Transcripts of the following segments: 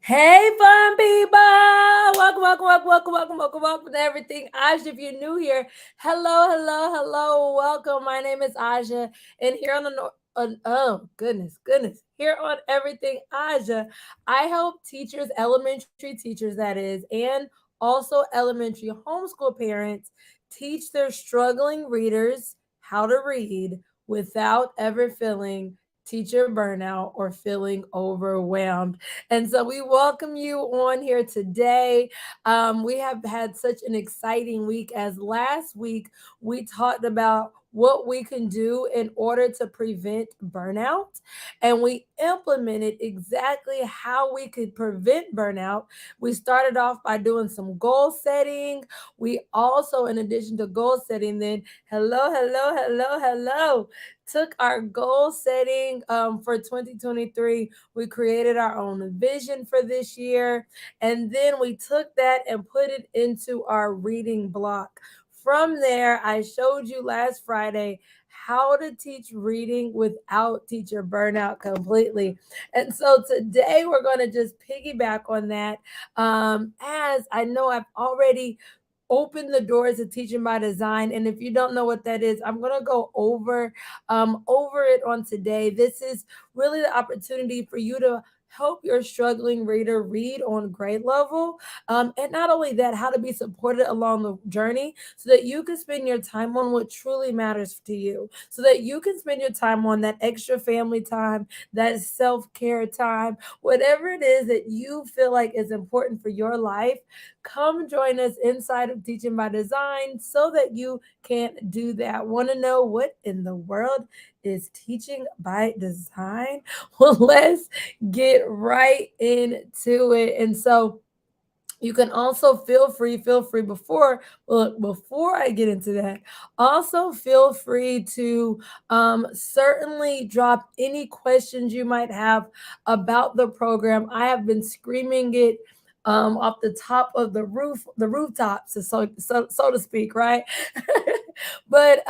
Hey, fun people! Welcome to everything. Aja, if you're new here, hello. Welcome. My name is Aja, and here on the oh goodness, here on everything Aja, I help teachers, elementary teachers, that is, and also elementary homeschool parents teach their struggling readers how to read without ever feeling teacher burnout or feeling overwhelmed. And so we welcome you on here today. We have had such an exciting week, as last week we talked about what we can do in order to prevent burnout. And we implemented exactly how we could prevent burnout. We started off by doing some goal setting. We also, in addition to goal setting, then hello, took our goal setting for 2023. We created our own vision for this year, and then we took that and put it into our reading block. From there, I showed you last Friday how to teach reading without teacher burnout completely. And so today we're going to just piggyback on that. As I know I've already open the doors of teaching by design, and if you don't know what that is, I'm going to go over it on today. This is really the opportunity for you to help your struggling reader read on grade level, and not only that, how to be supported along the journey so that you can spend your time on what truly matters to you, so that you can spend your time on that extra family time, that self-care time, whatever it is that you feel like is important for your life. Come join us inside of Teaching by Design so that you can do that. Want to know what in the world is Teaching by Design? Well, let's get right into it. And so, you can also feel free before I get into that, also feel free to certainly drop any questions you might have about the program. I have been screaming it off the top of the rooftops, so to speak, right? But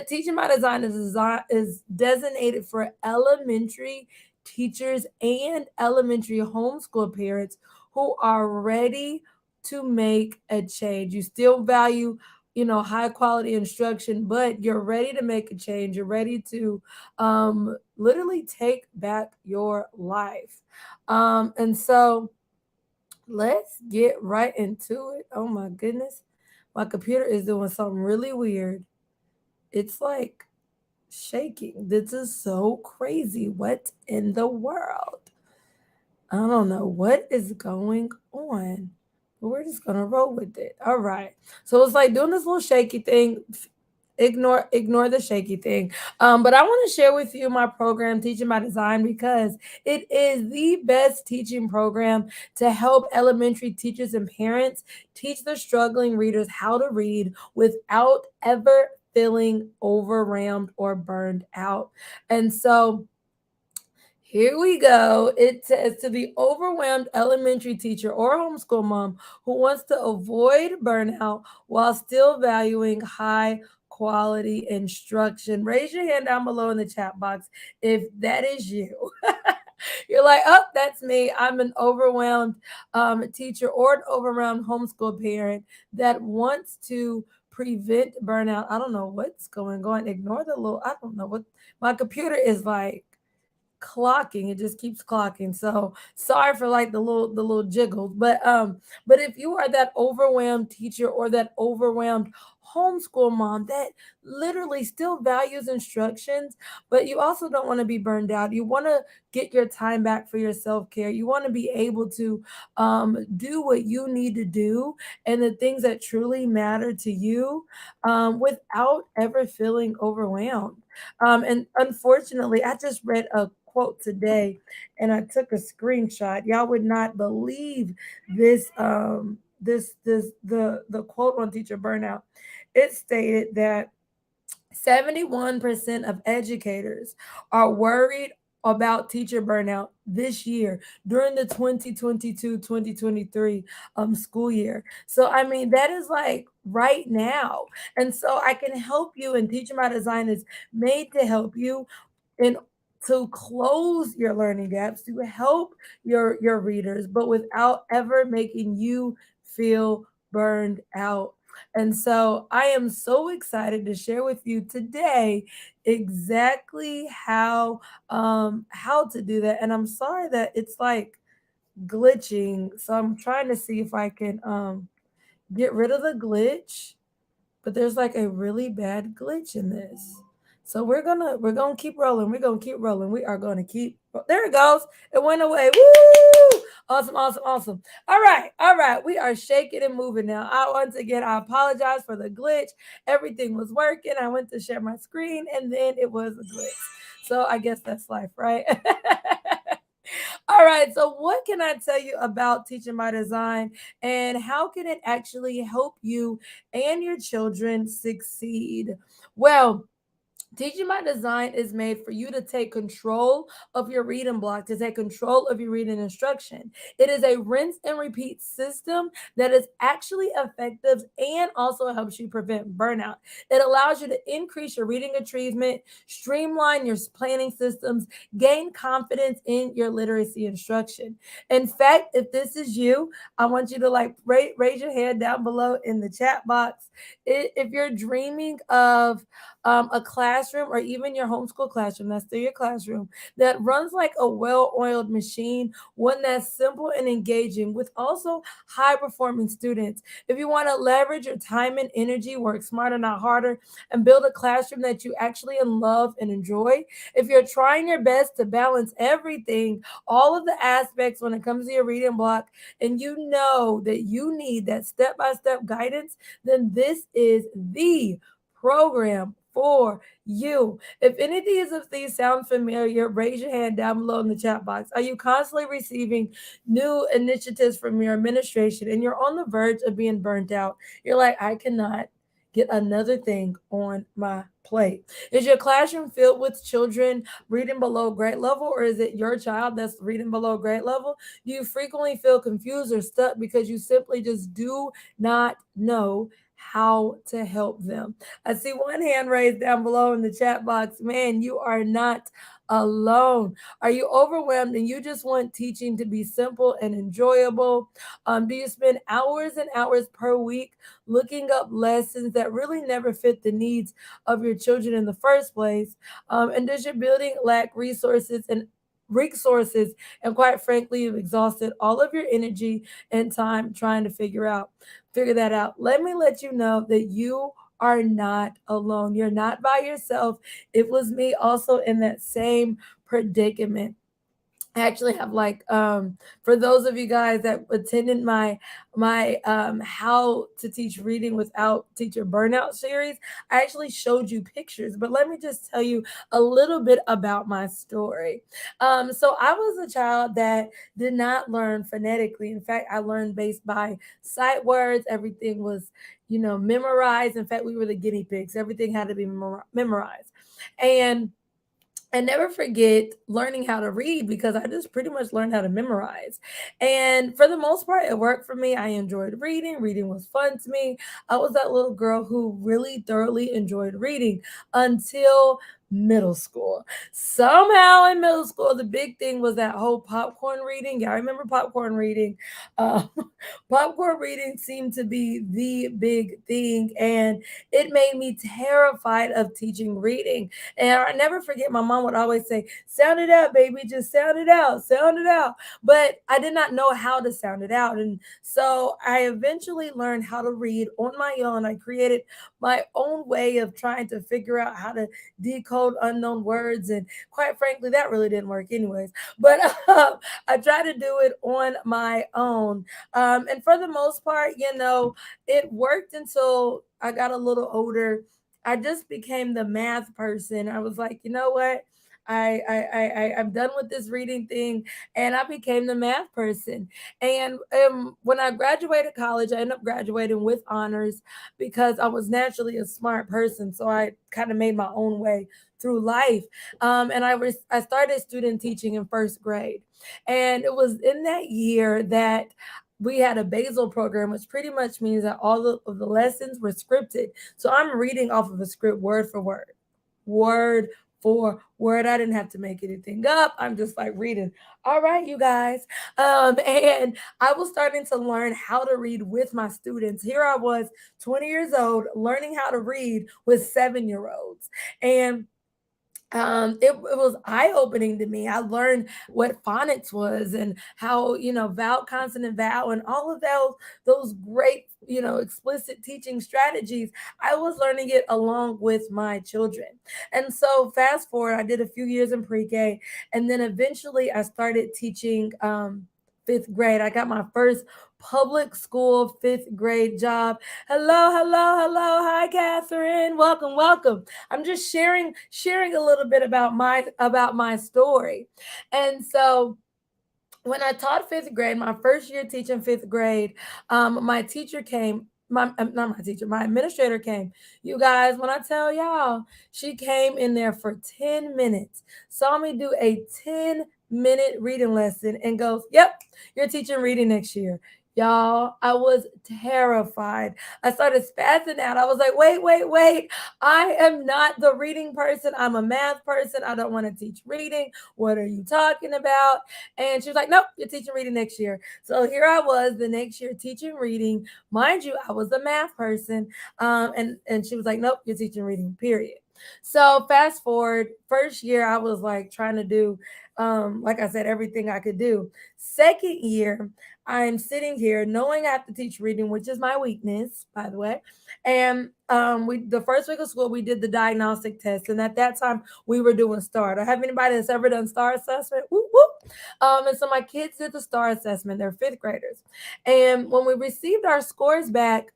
teaching by design is designated for elementary teachers and elementary homeschool parents who are ready to make a change. You still value, high quality instruction, but you're ready to make a change. You're ready to literally take back your life. And so let's get right into it. Oh my goodness. My computer is doing something really weird. It's like shaking. This is so crazy. What in the world? I don't know what is going on, but we're just gonna roll with it. All right. So it's like doing this little shaky thing. Ignore the shaky thing. But I want to share with you my program, Teaching by Design, because it is the best teaching program to help elementary teachers and parents teach their struggling readers how to read without ever feeling overwhelmed or burned out. And so here we go. It says to the overwhelmed elementary teacher or homeschool mom who wants to avoid burnout while still valuing high quality instruction. Raise your hand down below in the chat box if that is you. You're like, oh, that's me. I'm an overwhelmed teacher or an overwhelmed homeschool parent that wants to prevent burnout. I don't know what's going on. Ignore the little, I don't know what my computer is like clocking. It just keeps clocking. So sorry for like the little jiggles. But if you are that overwhelmed teacher or that overwhelmed homeschool mom that literally still values instructions, but you also don't want to be burned out. You want to get your time back for your self-care. You want to be able to do what you need to do and the things that truly matter to you without ever feeling overwhelmed. And unfortunately, I just read a quote today and I took a screenshot. Y'all would not believe this the quote on teacher burnout. It stated that 71% of educators are worried about teacher burnout this year during the 2022-2023 school year. So I mean that is like right now. And so I can help you, and Teaching by Design is made to help you in to close your learning gaps, to help your readers, but without ever making you feel burned out. And so I am so excited to share with you today exactly how to do that. And I'm sorry that it's like glitching. So I'm trying to see if I can get rid of the glitch, but there's like a really bad glitch in this. So we're gonna keep rolling. We're gonna keep rolling. We are gonna keep. There it goes. It went away. Woo! Awesome, awesome, awesome. All right, all right. We are shaking and moving now. Once again, I apologize for the glitch. Everything was working. I went to share my screen and then it was a glitch. So I guess that's life, right? All right. So, what can I tell you about teaching by design and how can it actually help you and your children succeed? Well, teaching by design is made for you to take control of your reading block, to take control of your reading instruction. It is a rinse and repeat system that is actually effective and also helps you prevent burnout. It allows you to increase your reading achievement, streamline your planning systems, gain confidence in your literacy instruction. In fact, if this is you, I want you to like raise your hand down below in the chat box. If you're dreaming of a classroom or even your homeschool classroom, that's still your classroom, that runs like a well oiled machine, one that's simple and engaging with also high performing students. If you want to leverage your time and energy, work smarter, not harder, and build a classroom that you actually love and enjoy, if you're trying your best to balance everything, all of the aspects when it comes to your reading block, and you know that you need that step by step guidance, then this is the program for you. If any of these sound familiar, raise your hand down below in the chat box. Are you constantly receiving new initiatives from your administration and you're on the verge of being burnt out? You're like, I cannot get another thing on my plate. Is your classroom filled with children reading below grade level, or is it your child that's reading below grade level? Do you frequently feel confused or stuck because you simply just do not know how to help them? I see one hand raised down below in the chat box. Man, you are not alone. Are you overwhelmed and you just want teaching to be simple and enjoyable? Do you spend hours and hours per week looking up lessons that really never fit the needs of your children in the first place? And does your building lack resources and quite frankly you've exhausted all of your energy and time trying to figure that out? Let me let you know that you are not alone. You're not by yourself. It was me also in that same predicament. I actually have like for those of you guys that attended my how to teach reading without teacher burnout series, I actually showed you pictures. But let me just tell you a little bit about my story. So I was a child that did not learn phonetically. In fact, I learned based by sight words. Everything was, memorized. In fact, we were the guinea pigs. Everything had to be memorized. And I never forget learning how to read because I just pretty much learned how to memorize. And for the most part, it worked for me. I enjoyed reading. Reading was fun to me. I was that little girl who really thoroughly enjoyed reading until middle school. Somehow in middle school, the big thing was that whole popcorn reading. Yeah, I remember popcorn reading. Uh, popcorn reading seemed to be the big thing, and it made me terrified of teaching reading. And I never forget, my mom would always say, sound it out, baby, just sound it out, sound it out. But I did not know how to sound it out. And so I eventually learned how to read on my own. I created my own way of trying to figure out how to decode unknown words. And quite frankly, that really didn't work, anyways. But I tried to do it on my own. And for the most part, it worked until I got a little older. I just became the math person. I was like, you know what? I'm done with this reading thing, and I became the math person. And when I graduated college, I ended up graduating with honors because I was naturally a smart person. So I kind of made my own way through life. And I started student teaching in first grade, and it was in that year that we had a basal program, which pretty much means that all of the lessons were scripted. So I'm reading off of a script word for word, word for Word. I didn't have to make anything up. I'm just like reading. All right, you guys. And I was starting to learn how to read with my students. Here I was, 20 years old, learning how to read with 7-year olds. And it was eye-opening to me. I learned what phonics was and how, vowel, consonant, vowel, and all of those great, explicit teaching strategies. I was learning it along with my children. And so fast forward, I did a few years in pre-K, and then eventually I started teaching fifth grade. I got my first public school fifth grade job. Hello, hello, hello. Hi, Catherine. Welcome, welcome. I'm just sharing a little bit about my story. And so when I taught fifth grade, my first year teaching fifth grade, my teacher came. Not my teacher, my administrator came. You guys, when I tell y'all, she came in there for 10 minutes, saw me do a 10-minute reading lesson, and goes, "Yep, you're teaching reading next year." Y'all, I was terrified. I started spazzing out. I was like, wait, wait, wait. I am not the reading person. I'm a math person. I don't want to teach reading. What are you talking about? And she was like, nope, you're teaching reading next year. So here I was the next year teaching reading. Mind you, I was a math person. And she was like, nope, you're teaching reading, period. So fast forward, first year I was like trying to do, like I said, everything I could do. Second year, I'm sitting here knowing I have to teach reading, which is my weakness, by the way. And we the first week of school we did the diagnostic test, and at that time we were doing STAR. Do I have anybody that's ever done STAR assessment? Whoop, whoop. And so my kids did the STAR assessment. They're fifth graders, and when we received our scores back,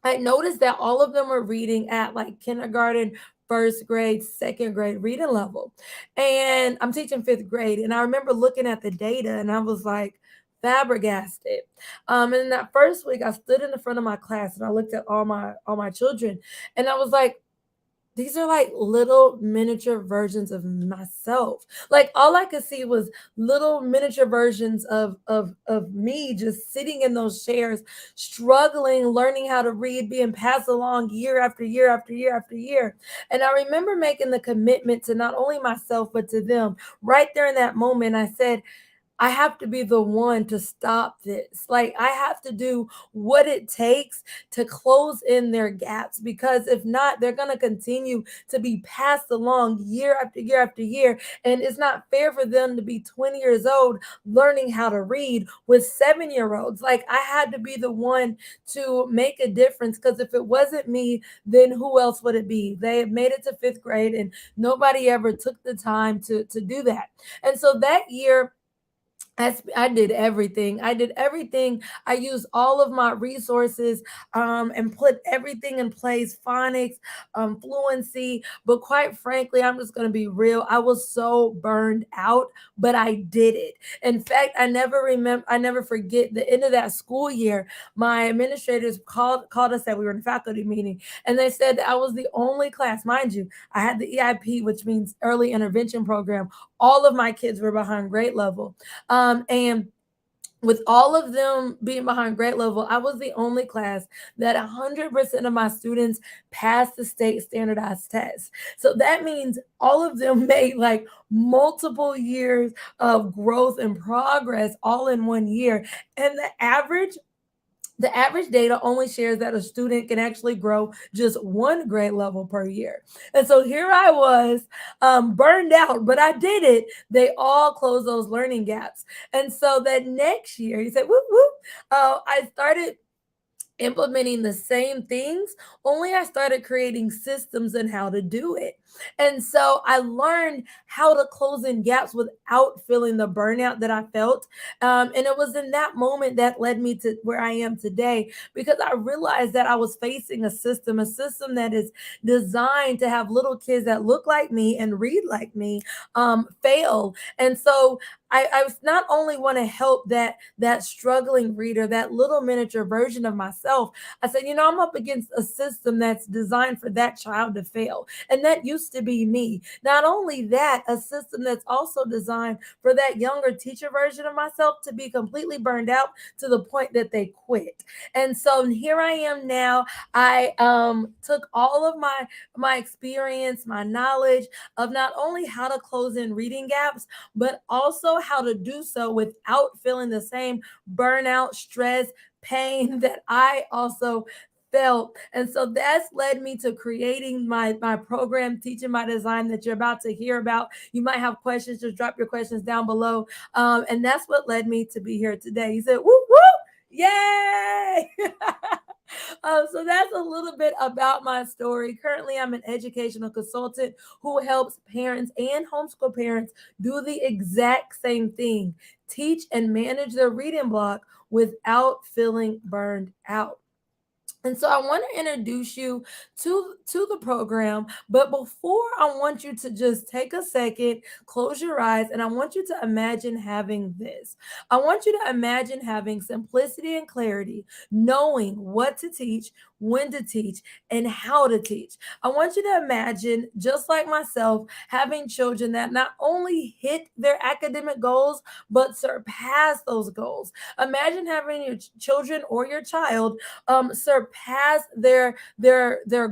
I noticed that all of them were reading at like kindergarten, first grade, second grade reading level. And I'm teaching fifth grade. And I remember looking at the data and I was like, flabbergasted. And in that first week, I stood in the front of my class and I looked at all my children and I was like, these are like little miniature versions of myself. Like all I could see was little miniature versions of me just sitting in those chairs, struggling, learning how to read, being passed along year after year after year after year. And I remember making the commitment to not only myself but to them. Right there in that moment, I said, I have to be the one to stop this. Like, I have to do what it takes to close in their gaps because if not, they're going to continue to be passed along year after year after year. And it's not fair for them to be 20 years old learning how to read with 7-year olds. Like, I had to be the one to make a difference because if it wasn't me, then who else would it be? They had made it to fifth grade and nobody ever took the time to do that. And so that year, I did everything. I did everything. I used all of my resources and put everything in place, phonics, fluency. But quite frankly, I'm just going to be real. I was so burned out, but I did it. In fact, I never forget the end of that school year. My administrators called us that we were in a faculty meeting, and they said that I was the only class, mind you, I had the EIP, which means early intervention program. All of my kids were behind grade level. And with all of them being behind grade level, I was the only class that 100% of my students passed the state standardized test. So that means all of them made like multiple years of growth and progress all in one year. And the average data only shares that a student can actually grow just one grade level per year. And so here I was, burned out, but I did it. They all closed those learning gaps. And so that next year, he said, whoop, whoop, I started implementing the same things, only I started creating systems and how to do it. And so I learned how to close in gaps without feeling the burnout that I felt. And it was in that moment that led me to where I am today because I realized that I was facing a system that is designed to have little kids that look like me and read like me fail. And so I not only want to help that struggling reader, that little miniature version of myself. I said, I'm up against a system that's designed for that child to fail, and that used used to be me. Not only that, a system that's also designed for that younger teacher version of myself to be completely burned out to the point that they quit. And so here I am now. I took all of my experience, my knowledge of not only how to close in reading gaps, but also how to do so without feeling the same burnout, stress, pain that I also felt. And so that's led me to creating my program, Teaching by Design, that you're about to hear about. You might have questions, just drop your questions down below. And that's what led me to be here today. He said, whoop, whoop, yay! So that's a little bit about my story. Currently, I'm an educational consultant who helps parents and homeschool parents do the exact same thing: teach and manage their reading block without feeling burned out. And so I want to introduce you to the program, but before, I want you to just take a second, close your eyes, and I want you to imagine having this. I want you to imagine having simplicity and clarity, knowing what to teach, when to teach, and how to teach. I want you to imagine, just like myself, having children that not only hit their academic goals, but surpass those goals. Imagine having your children or your child surpass their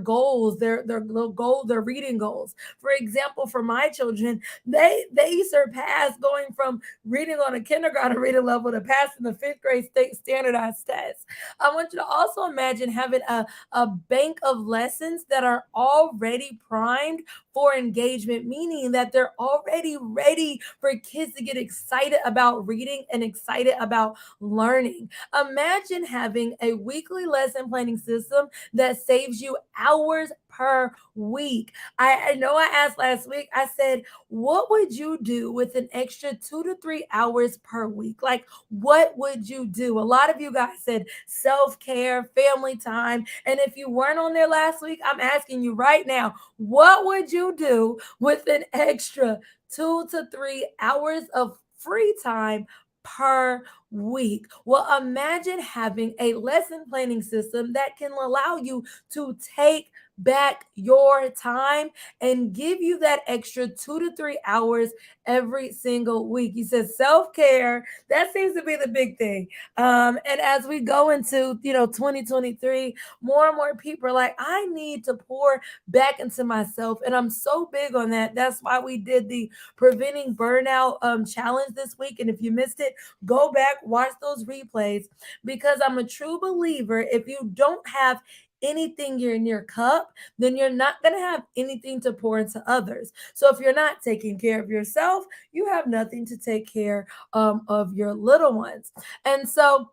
goals, their reading goals. For example, for my children, they surpass going from reading on a kindergarten reading level to passing the fifth grade state standardized test. I want you to also imagine having a bank of lessons that are already primed for engagement, meaning that they're already ready for kids to get excited about reading and excited about learning. Imagine having a weekly lesson planning system that saves you hours per week. I know I asked last week, I said, what would you do with an extra 2 to 3 hours per week? Like, what would you do? A lot of you guys said self care, family time. And if you weren't on there last week, I'm asking you right now, what would you do with an extra 2 to 3 hours of free time per week? Well, imagine having a lesson planning system that can allow you to take back your time and give you that extra 2 to 3 hours every single week. You said self-care. That seems to be the big thing. And as we go into 2023, more and more people are like, I need to pour back into myself. And I'm so big on that. That's why we did the preventing burnout challenge this week. And if you missed it, go back, watch those replays, because I'm a true believer. If you don't have anything in your cup, then you're not going to have anything to pour into others. So if you're not taking care of yourself, you have nothing to take care of your little ones. And so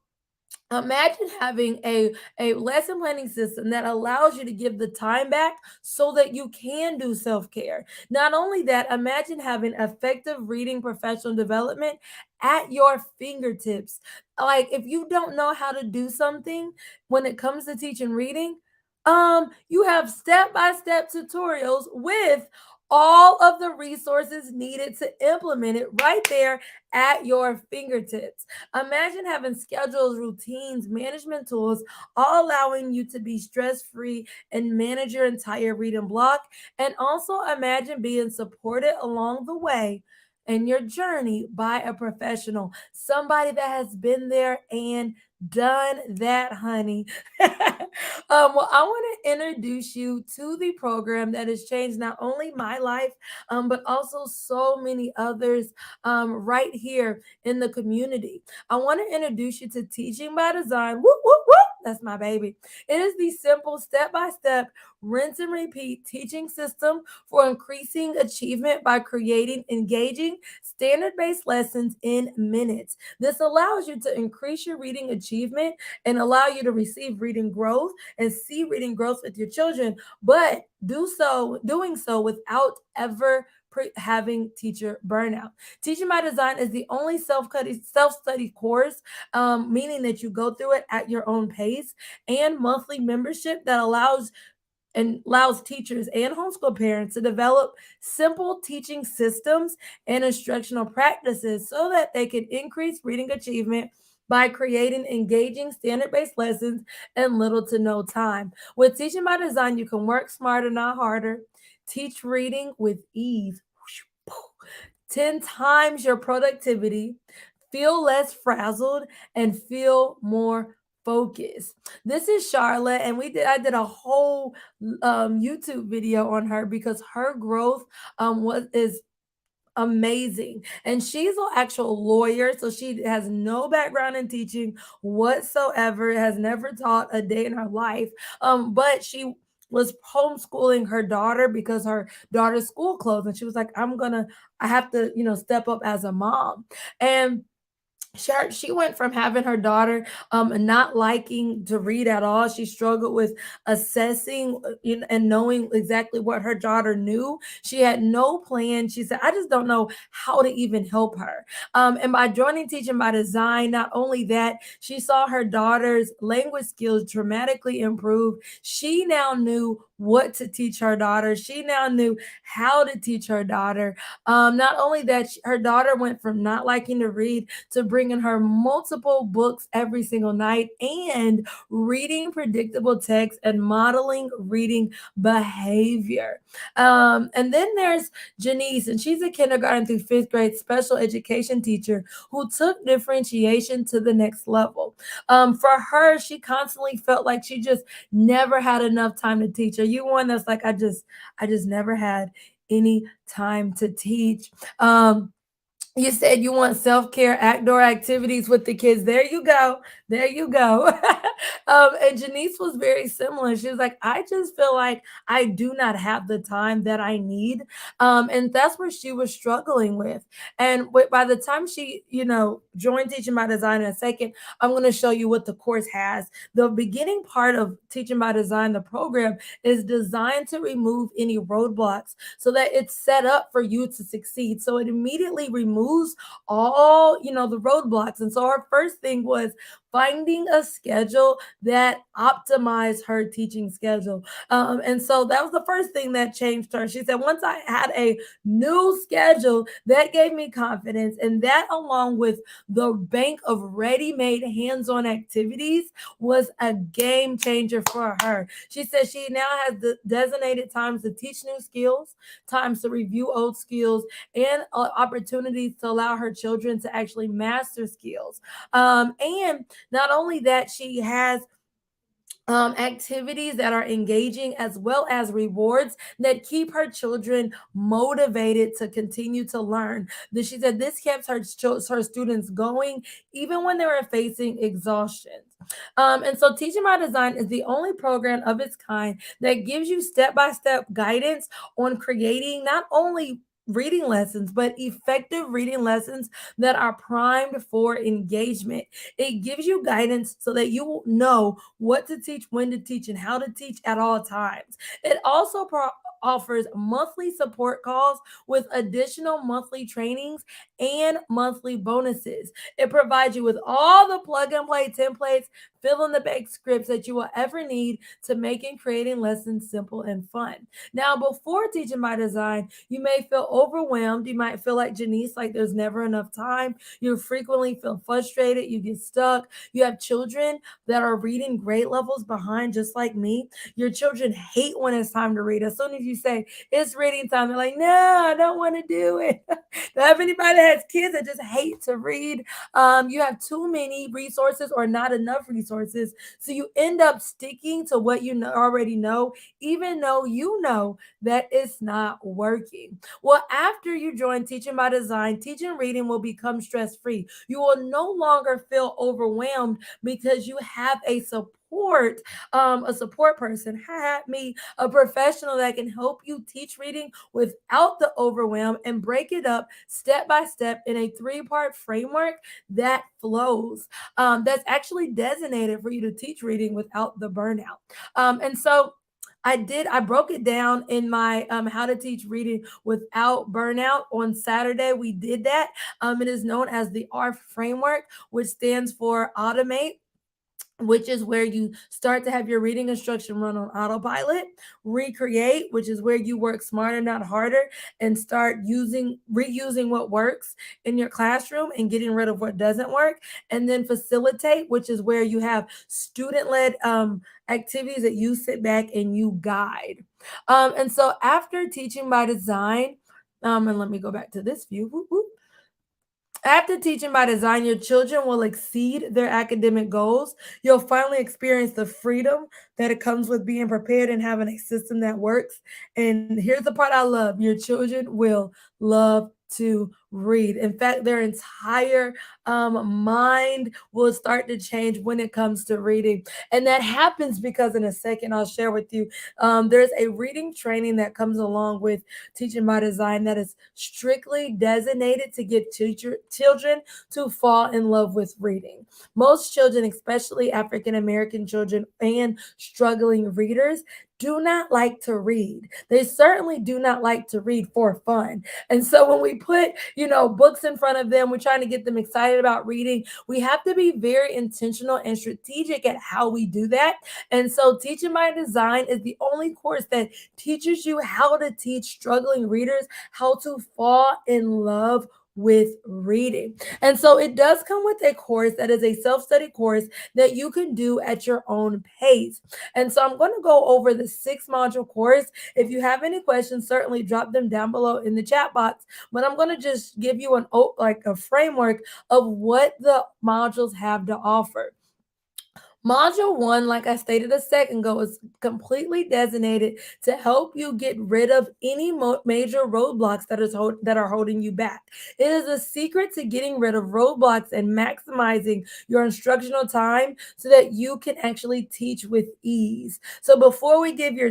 imagine having a lesson planning system that allows you to give the time back so that you can do self-care. Not only that, imagine having effective reading professional development at your fingertips. Like, if you don't know how to do something when it comes to teaching reading, you have step-by-step tutorials with all of the resources needed to implement it right there at your fingertips. Imagine having schedules, routines, management tools, all allowing you to be stress free and manage your entire reading block. And also imagine being supported along the way in your journey by a professional, somebody that has been there and done that, honey. Well, I want to introduce you to the program that has changed not only my life, but also so many others right here in the community. I want to introduce you to Teaching by Design. Whoop, whoop, whoop. That's my baby. It is the simple step by step, rinse and repeat teaching system for increasing achievement by creating engaging, standard based lessons in minutes. This allows you to increase your reading achievement and allow you to receive reading growth and see reading growth with your children, but doing so without ever having teacher burnout. Teaching by Design is the only self-study course, meaning that you go through it at your own pace, and monthly membership that allows teachers and homeschool parents to develop simple teaching systems and instructional practices so that they can increase reading achievement by creating engaging standard based lessons in little to no time. With Teaching by Design, you can work smarter, not harder. Teach reading with ease. 10 times your productivity, feel less frazzled, and feel more focused. This is Charlotte, and I did a whole YouTube video on her because her growth was is amazing. And she's an actual lawyer, so she has no background in teaching whatsoever, has never taught a day in her life. But she was homeschooling her daughter because her daughter's school closed, and she was like, I have to, step up as a mom. And she went from having her daughter not liking to read at all. She struggled with assessing and knowing exactly what her daughter knew. She had no plan. She said, I just don't know how to even help her. And by joining Teaching by Design, not only that, she saw her daughter's language skills dramatically improve. She now knew what to teach her daughter. She now knew how to teach her daughter. Not only that, her daughter went from not liking to read to bringing her multiple books every single night and reading predictable text and modeling reading behavior. And then there's Janice, and she's a kindergarten through fifth grade special education teacher who took differentiation to the next level. For her, she constantly felt like she just never had enough time to teach. Are you one that's like, I just never had any time to teach? You said you want self-care outdoor activities with the kids. There you go. There you go. And Janice was very similar. She was like, I just feel like I do not have the time that I need. And that's what she was struggling with. And by the time she, joined Teaching by Design in a second, I'm going to show you what the course has. The beginning part of Teaching by Design, the program, is designed to remove any roadblocks so that it's set up for you to succeed. So it immediately removes all, the roadblocks. And so our first thing was finding a schedule that optimized her teaching schedule. And so that was the first thing that changed her. She said, once I had a new schedule, that gave me confidence. And that, along with the bank of ready made hands on activities, was a game changer for her. She said she now has the designated times to teach new skills, times to review old skills, and opportunities to allow her children to actually master skills. And not only that, she has activities that are engaging as well as rewards that keep her children motivated to continue to learn. She said this kept her students going even when they were facing exhaustion. And so Teaching by Design is the only program of its kind that gives you step-by-step guidance on creating not only reading lessons, but effective reading lessons that are primed for engagement. It gives you guidance so that you will know what to teach, when to teach, and how to teach at all times. It also offers monthly support calls with additional monthly trainings and monthly bonuses. It provides you with all the plug and play templates, fill in the blank scripts that you will ever need to make and creating lessons simple and fun. Now, before Teaching by Design, you may feel overwhelmed. You might feel like Janice, like there's never enough time. You frequently feel frustrated. You get stuck. You have children that are reading grade levels behind, just like me. Your children hate when it's time to read. As soon as you say it's reading time, they're like, no, I don't want to do it. Do I have anybody that has kids that just hate to read? You have too many resources or not enough resources. So you end up sticking to what you already know, even though you know that it's not working. Well, after you join Teaching by Design, teaching reading will become stress free. You will no longer feel overwhelmed because you have a support person, me, a professional that can help you teach reading without the overwhelm and break it up step by step in a three-part framework that flows. That's actually designated for you to teach reading without the burnout. And so I broke it down in my how to teach reading without burnout on Saturday. We did that. It is known as the R framework, which stands for automate, which is where you start to have your reading instruction run on autopilot. Recreate, which is where you work smarter, not harder, and start reusing what works in your classroom and getting rid of what doesn't work. And then facilitate, which is where you have student-led activities that you sit back and you guide. And so after teaching by design, and let me go back to this view. Whoop, whoop. After teaching by design, your children will exceed their academic goals. You'll finally experience the freedom that it comes with being prepared and having a system that works. And here's the part I love: your children will love to read. In fact, their entire mind will start to change when it comes to reading. And that happens because, in a second, I'll share with you, there's a reading training that comes along with teaching by design that is strictly designated to get children to fall in love with reading. Most children, especially African American children and struggling readers, do not like to read. They certainly do not like to read for fun. And so when we put, books in front of them, we're trying to get them excited about reading. We have to be very intentional and strategic at how we do that. And so Teaching by Design is the only course that teaches you how to teach struggling readers how to fall in love with reading. And so it does come with a course that is a self-study course that you can do at your own pace. And so I'm going to go over the 6 module course. If you have any questions, certainly drop them down below in the chat box. But I'm going to just give you a framework of what the modules have to offer. Module 1, like I stated a second ago, is completely designated to help you get rid of any major roadblocks that are holding you back. It is a secret to getting rid of roadblocks and maximizing your instructional time so that you can actually teach with ease. So before we give you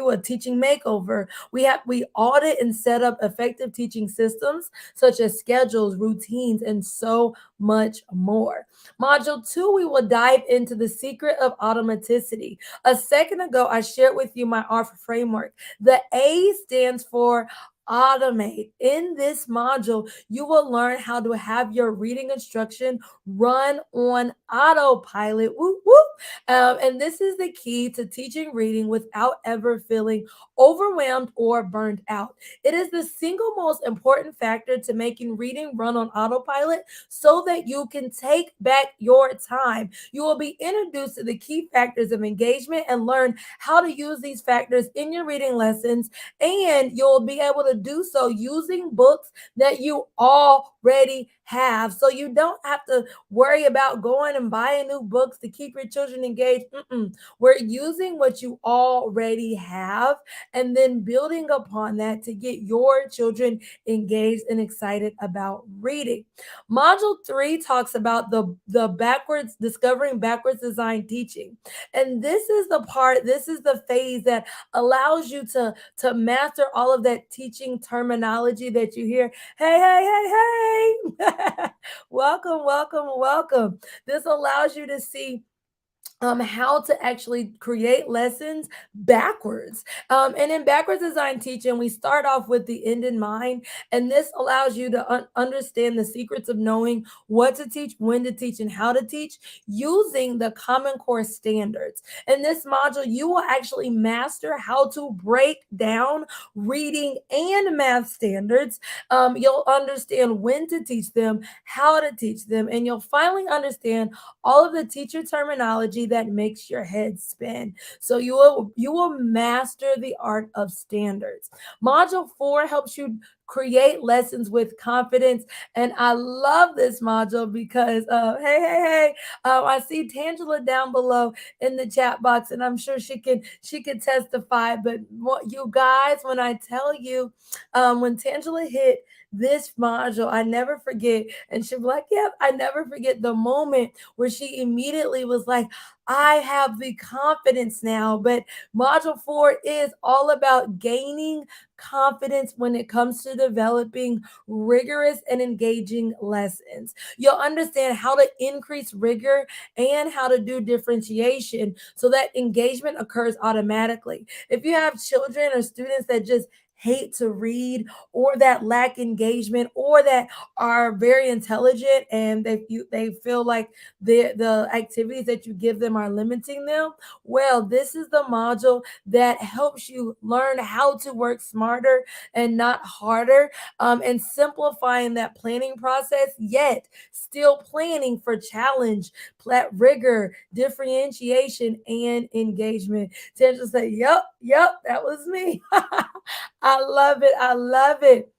a teaching makeover, we audit and set up effective teaching systems such as schedules, routines, and so much more. Module 2, we will dive into the secret of automaticity. A second ago, I shared with you my R framework. The A stands for automate. In this module, you will learn how to have your reading instruction run on autopilot. Whoop, whoop. And this is the key to teaching reading without ever feeling overwhelmed or burned out. It is the single most important factor to making reading run on autopilot so that you can take back your time. You will be introduced to the key factors of engagement and learn how to use these factors in your reading lessons, and you'll be able to do so using books that you already have. So you don't have to worry about going and buying new books to keep your children engaged. We're using what you already have and then building upon that to get your children engaged and excited about reading. Module 3 talks about the backwards discovering backwards design teaching. And this is the phase that allows you to master all of that teaching terminology that you hear. Hey, hey, hey, hey. Welcome, welcome, welcome. This allows you to see how to actually create lessons backwards. And in backwards design teaching, we start off with the end in mind. And this allows you to understand the secrets of knowing what to teach, when to teach, and how to teach using the Common Core standards. In this module, you will actually master how to break down reading and math standards. You'll understand when to teach them, how to teach them, and you'll finally understand all of the teacher terminology that makes your head spin. So you will master the art of standards. Module 4 helps you create lessons with confidence, and I love this module because hey, I see Tangela down below in the chat box, and I'm sure she can testify. But you guys, when I tell you, when Tangela hit this module, I never forget, and she'll be like, "Yep, I never forget the moment where she immediately was like, I have the confidence now." But module 4 is all about gaining confidence when it comes to developing rigorous and engaging lessons. You'll understand how to increase rigor and how to do differentiation so that engagement occurs automatically. If you have children or students that just hate to read or that lack engagement or that are very intelligent and they feel like the activities that you give them are limiting them, well, this is the module that helps you learn how to work smarter and not harder, and simplifying that planning process, yet still planning for challenge, rigor, differentiation, and engagement. Tangent say, "Yep, yep, that was me." I love it. I love it.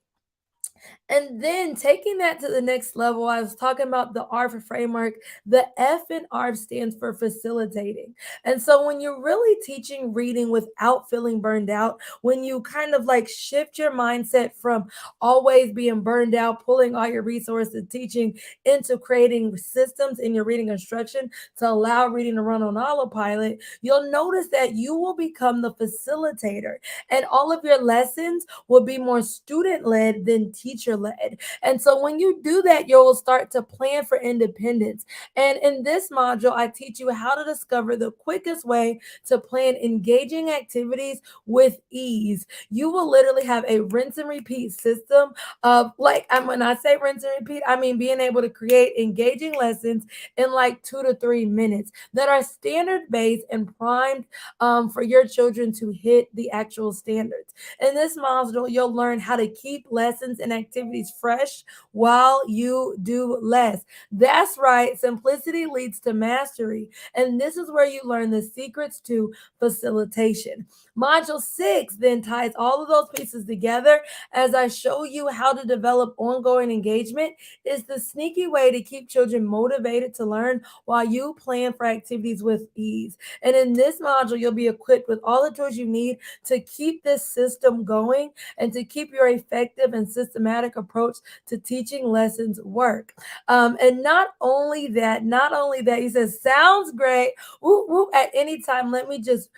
And then taking that to the next level, I was talking about the ARF framework. The F in ARF stands for facilitating. And so when you're really teaching reading without feeling burned out, when you kind of like shift your mindset from always being burned out, pulling all your resources, teaching into creating systems in your reading instruction to allow reading to run on autopilot, you'll notice that you will become the facilitator and all of your lessons will be more student led than teacher led. And so when you do that, you'll start to plan for independence. And in this module, I teach you how to discover the quickest way to plan engaging activities with ease. You will literally have a rinse and repeat system of like, and when I say rinse and repeat, I mean being able to create engaging lessons in like 2 to 3 minutes that are standard based and primed for your children to hit the actual standards. In this module, you'll learn how to keep lessons and activities fresh while you do less. That's right, simplicity leads to mastery. And this is where you learn the secrets to facilitation. Module 6 then ties all of those pieces together as I show you how to develop ongoing engagement. Is the sneaky way to keep children motivated to learn while you plan for activities with ease. And in this module, you'll be equipped with all the tools you need to keep this system going and to keep your effective and systematic approach to teaching lessons work. And not only that, he says, sounds great. Woo, woo, at any time, let me just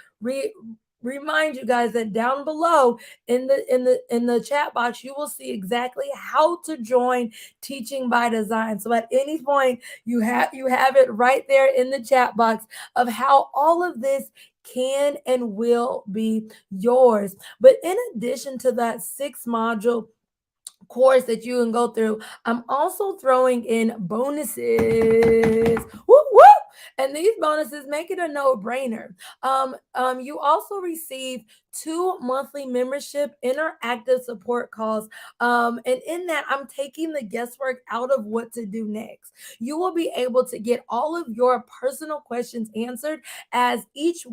remind you guys that down below in the chat box you will see exactly how to join teaching by design. So at any point you have it right there in the chat box of how all of this can and will be yours. But in addition to that 6 module course that you can go through, I'm also throwing in bonuses. Whoop, whoop. And these bonuses make it a no-brainer. You also receive 2 monthly membership interactive support calls. And in that, I'm taking the guesswork out of what to do next. You will be able to get all of your personal questions answered as each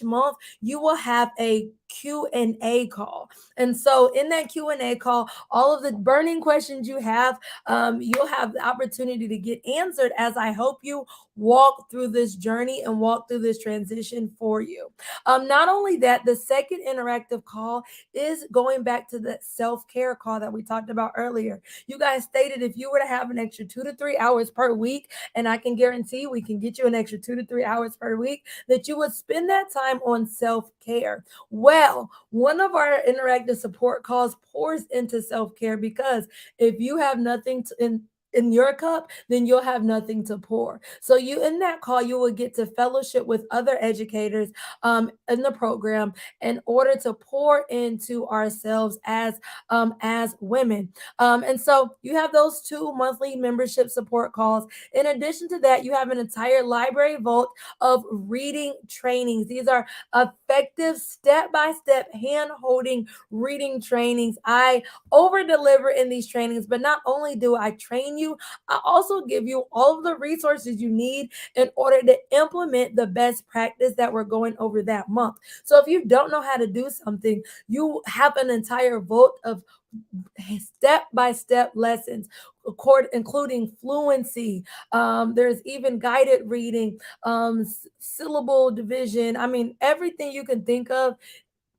month you will have a Q&A call. And so in that Q&A call, all of the burning questions you have, you'll have the opportunity to get answered as I help you walk through this journey and walk through this transition for you. Not only that, the second interactive call is going back to the self-care call that we talked about earlier. You guys stated if you were to have an extra 2 to 3 hours per week, and I can guarantee we can get you an extra 2 to 3 hours per week, that you would spend that time on self-care. Well, one of our interactive support calls pours into self-care because if you have nothing in your cup, then you'll have nothing to pour. So you in that call, you will get to fellowship with other educators in the program in order to pour into ourselves as women. And so you have those 2 monthly membership support calls. In addition to that, you have an entire library vault of reading trainings. These are effective step-by-step hand-holding reading trainings. I over deliver in these trainings, but not only do I train you, I also give you all of the resources you need in order to implement the best practice that we're going over that month. So if you don't know how to do something, you have an entire vault of step-by-step lessons, including fluency. There's even guided reading, syllable division. I mean, everything you can think of,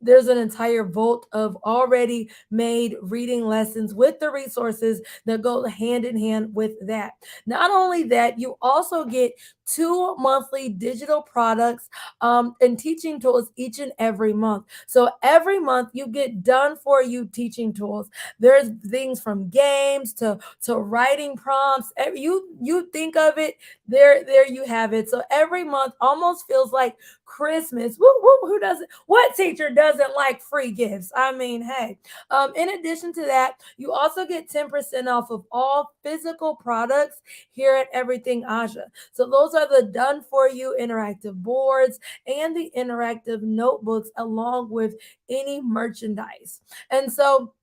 there's an entire vault of already made reading lessons with the resources that go hand in hand with that. Not only that, you also get two monthly digital products and teaching tools each and every month. So every month you get done for you teaching tools. There's things from games to writing prompts. You think of it, there you have it. So every month almost feels like Christmas. Woo, woo, who doesn't? What teacher doesn't like free gifts? I mean, hey. In addition to that, you also get 10% off of all physical products here at Everything Aja. So those are the done for you interactive boards and the interactive notebooks along with any merchandise. And so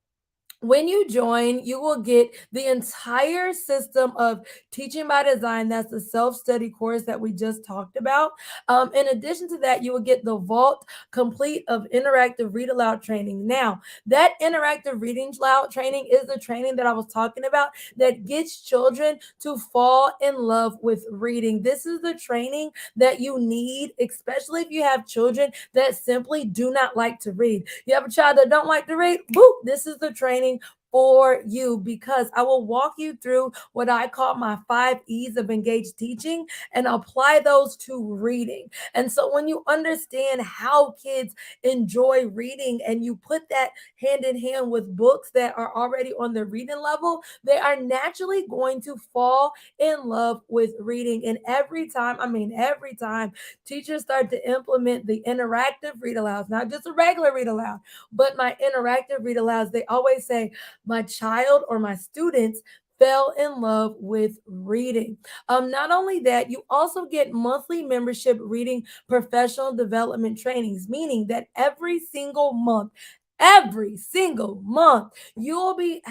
when you join, you will get the entire system of Teaching by Design. That's the self study course that we just talked about. In addition to that, you will get the Vault Complete of Interactive Read Aloud training. Now, that interactive reading loud training is the training that I was talking about that gets children to fall in love with reading. This is the training that you need, especially if you have children that simply do not like to read. You have a child that don't like to read, boop, this is the training for you, because I will walk you through what I call my 5 E's of engaged teaching and apply those to reading. And so when you understand how kids enjoy reading and you put that hand in hand with books that are already on the reading level, they are naturally going to fall in love with reading. And every time teachers start to implement the interactive read alouds, not just a regular read aloud, but my interactive read alouds, they always say, my child or my students fell in love with reading. Not only that, you also get monthly membership reading professional development trainings, meaning that every single month you'll be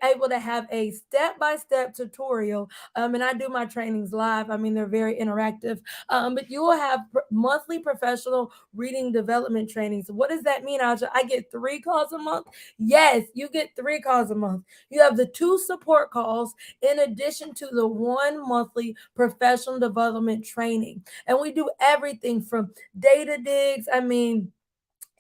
able to have a step-by-step tutorial. And I do my trainings live. I mean, they're very interactive. But you will have monthly professional reading development trainings. What does that mean, Aja? I get 3 calls a month. Yes, you get 3 calls a month. You have the 2 support calls in addition to the 1 monthly professional development training. And we do everything from data digs. I mean,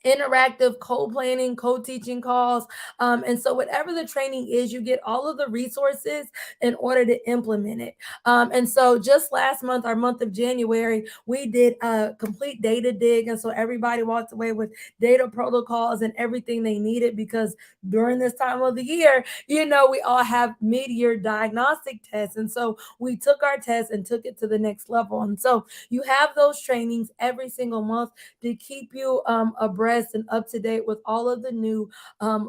interactive co-planning, co-teaching calls. And so whatever the training is, you get all of the resources in order to implement it. And so just last month, our month of January, we did a complete data dig. And so everybody walked away with data protocols and everything they needed, because during this time of the year, we all have mid-year diagnostic tests. And so we took our tests and took it to the next level. And so you have those trainings every single month to keep you abreast and up to date with all of the new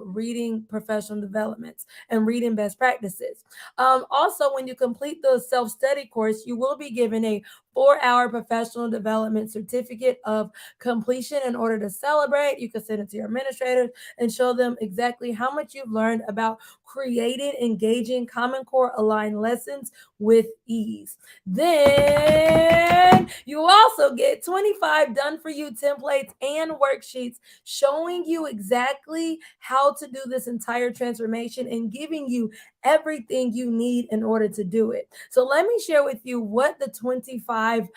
reading professional developments and reading best practices. Also, when you complete the self study course, you will be given a 4-hour professional development certificate of completion. In order to celebrate, you can send it to your administrators and show them exactly how much you've learned about creating engaging Common Core aligned lessons with ease. Then you also get 25 done for you templates and worksheets showing you exactly how to do this entire transformation and giving you everything you need in order to do it. So let me share with you what the 25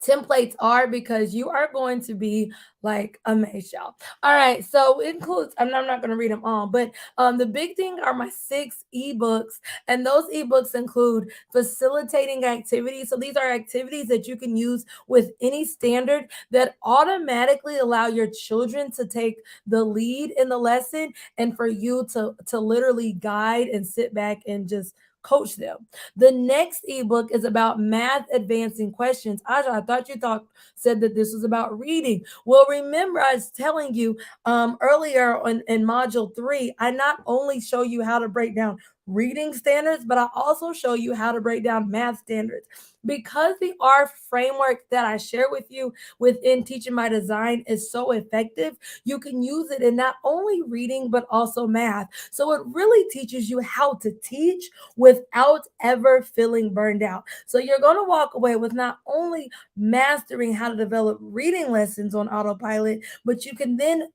templates are, because you are going to be like amazed, y'all. All right, so it includes, I'm not going to read them all, but the big thing are my 6 ebooks, and those ebooks include facilitating activities. So these are activities that you can use with any standard that automatically allow your children to take the lead in the lesson, and for you to literally guide and sit back and just coach them. The next ebook is about math advancing questions. Aja, I thought you said that this was about reading. Well, remember, I was telling you earlier in module 3, I not only show you how to break down reading standards, but I also show you how to break down math standards. Because the R framework that I share with you within Teaching by Design is so effective, you can use it in not only reading, but also math. So it really teaches you how to teach without ever feeling burned out. So you're going to walk away with not only mastering how to develop reading lessons on autopilot, but you can then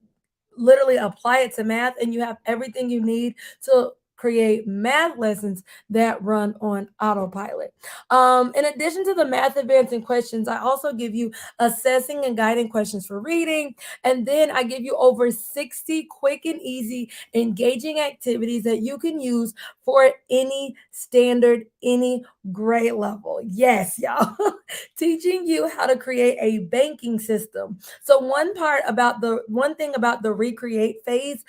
literally apply it to math, and you have everything you need to create math lessons that run on autopilot. In addition to the math advancing questions, I also give you assessing and guiding questions for reading. And then I give you over 60 quick and easy engaging activities that you can use for any standard, any Grade level. Yes, y'all. Teaching you how to create a banking system. So one thing about the recreate phase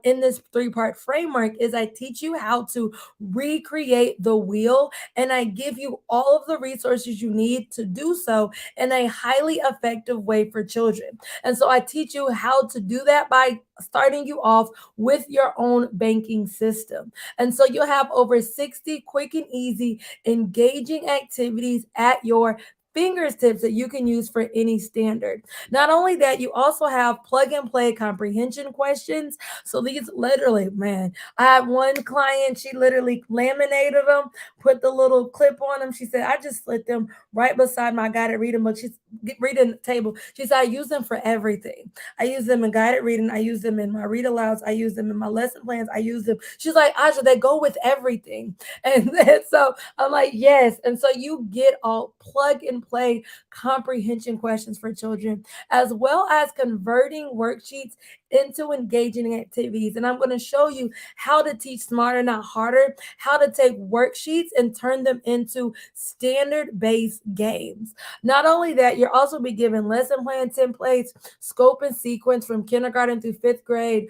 in this three-part framework is I teach you how to recreate the wheel, and I give you all of the resources you need to do so in a highly effective way for children. And so I teach you how to do that by starting you off with your own banking system. And so you'll have over 60 quick and easy engaging activities at your fingertips that you can use for any standard. Not only that, you also have plug and play comprehension questions. So these literally, man, I had one client, she literally laminated them, put the little clip on them. She said, I just slid them right beside my guided reading book. She's reading table. She said, I use them for everything. I use them in guided reading. I use them in my read alouds. I use them in my lesson plans. I use them. She's like, Aja, they go with everything. And then, so I'm like, yes. And so you get all plug and play comprehension questions for children, as well as converting worksheets into engaging activities. And I'm going to show you how to teach smarter, not harder, how to take worksheets and turn them into standard based games. Not only that, you'll also be given lesson plan templates, scope and sequence from kindergarten through fifth grade.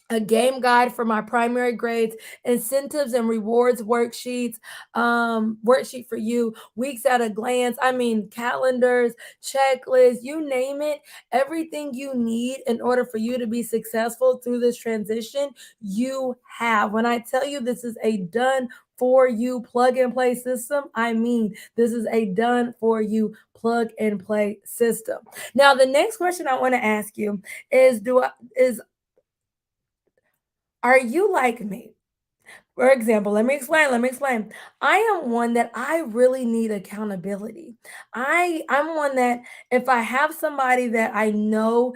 A game guide for my primary grades, incentives and rewards worksheets, worksheet for you, weeks at a glance. I mean, calendars, checklists, you name it, everything you need in order for you to be successful through this transition, you have. When I tell you this is a done for you plug and play system, I mean, this is a done for you plug and play system. Now, the next question I want to ask you is do I, is are you like me? For example, let me explain. I am one that I really need accountability. I'm one that if I have somebody that I know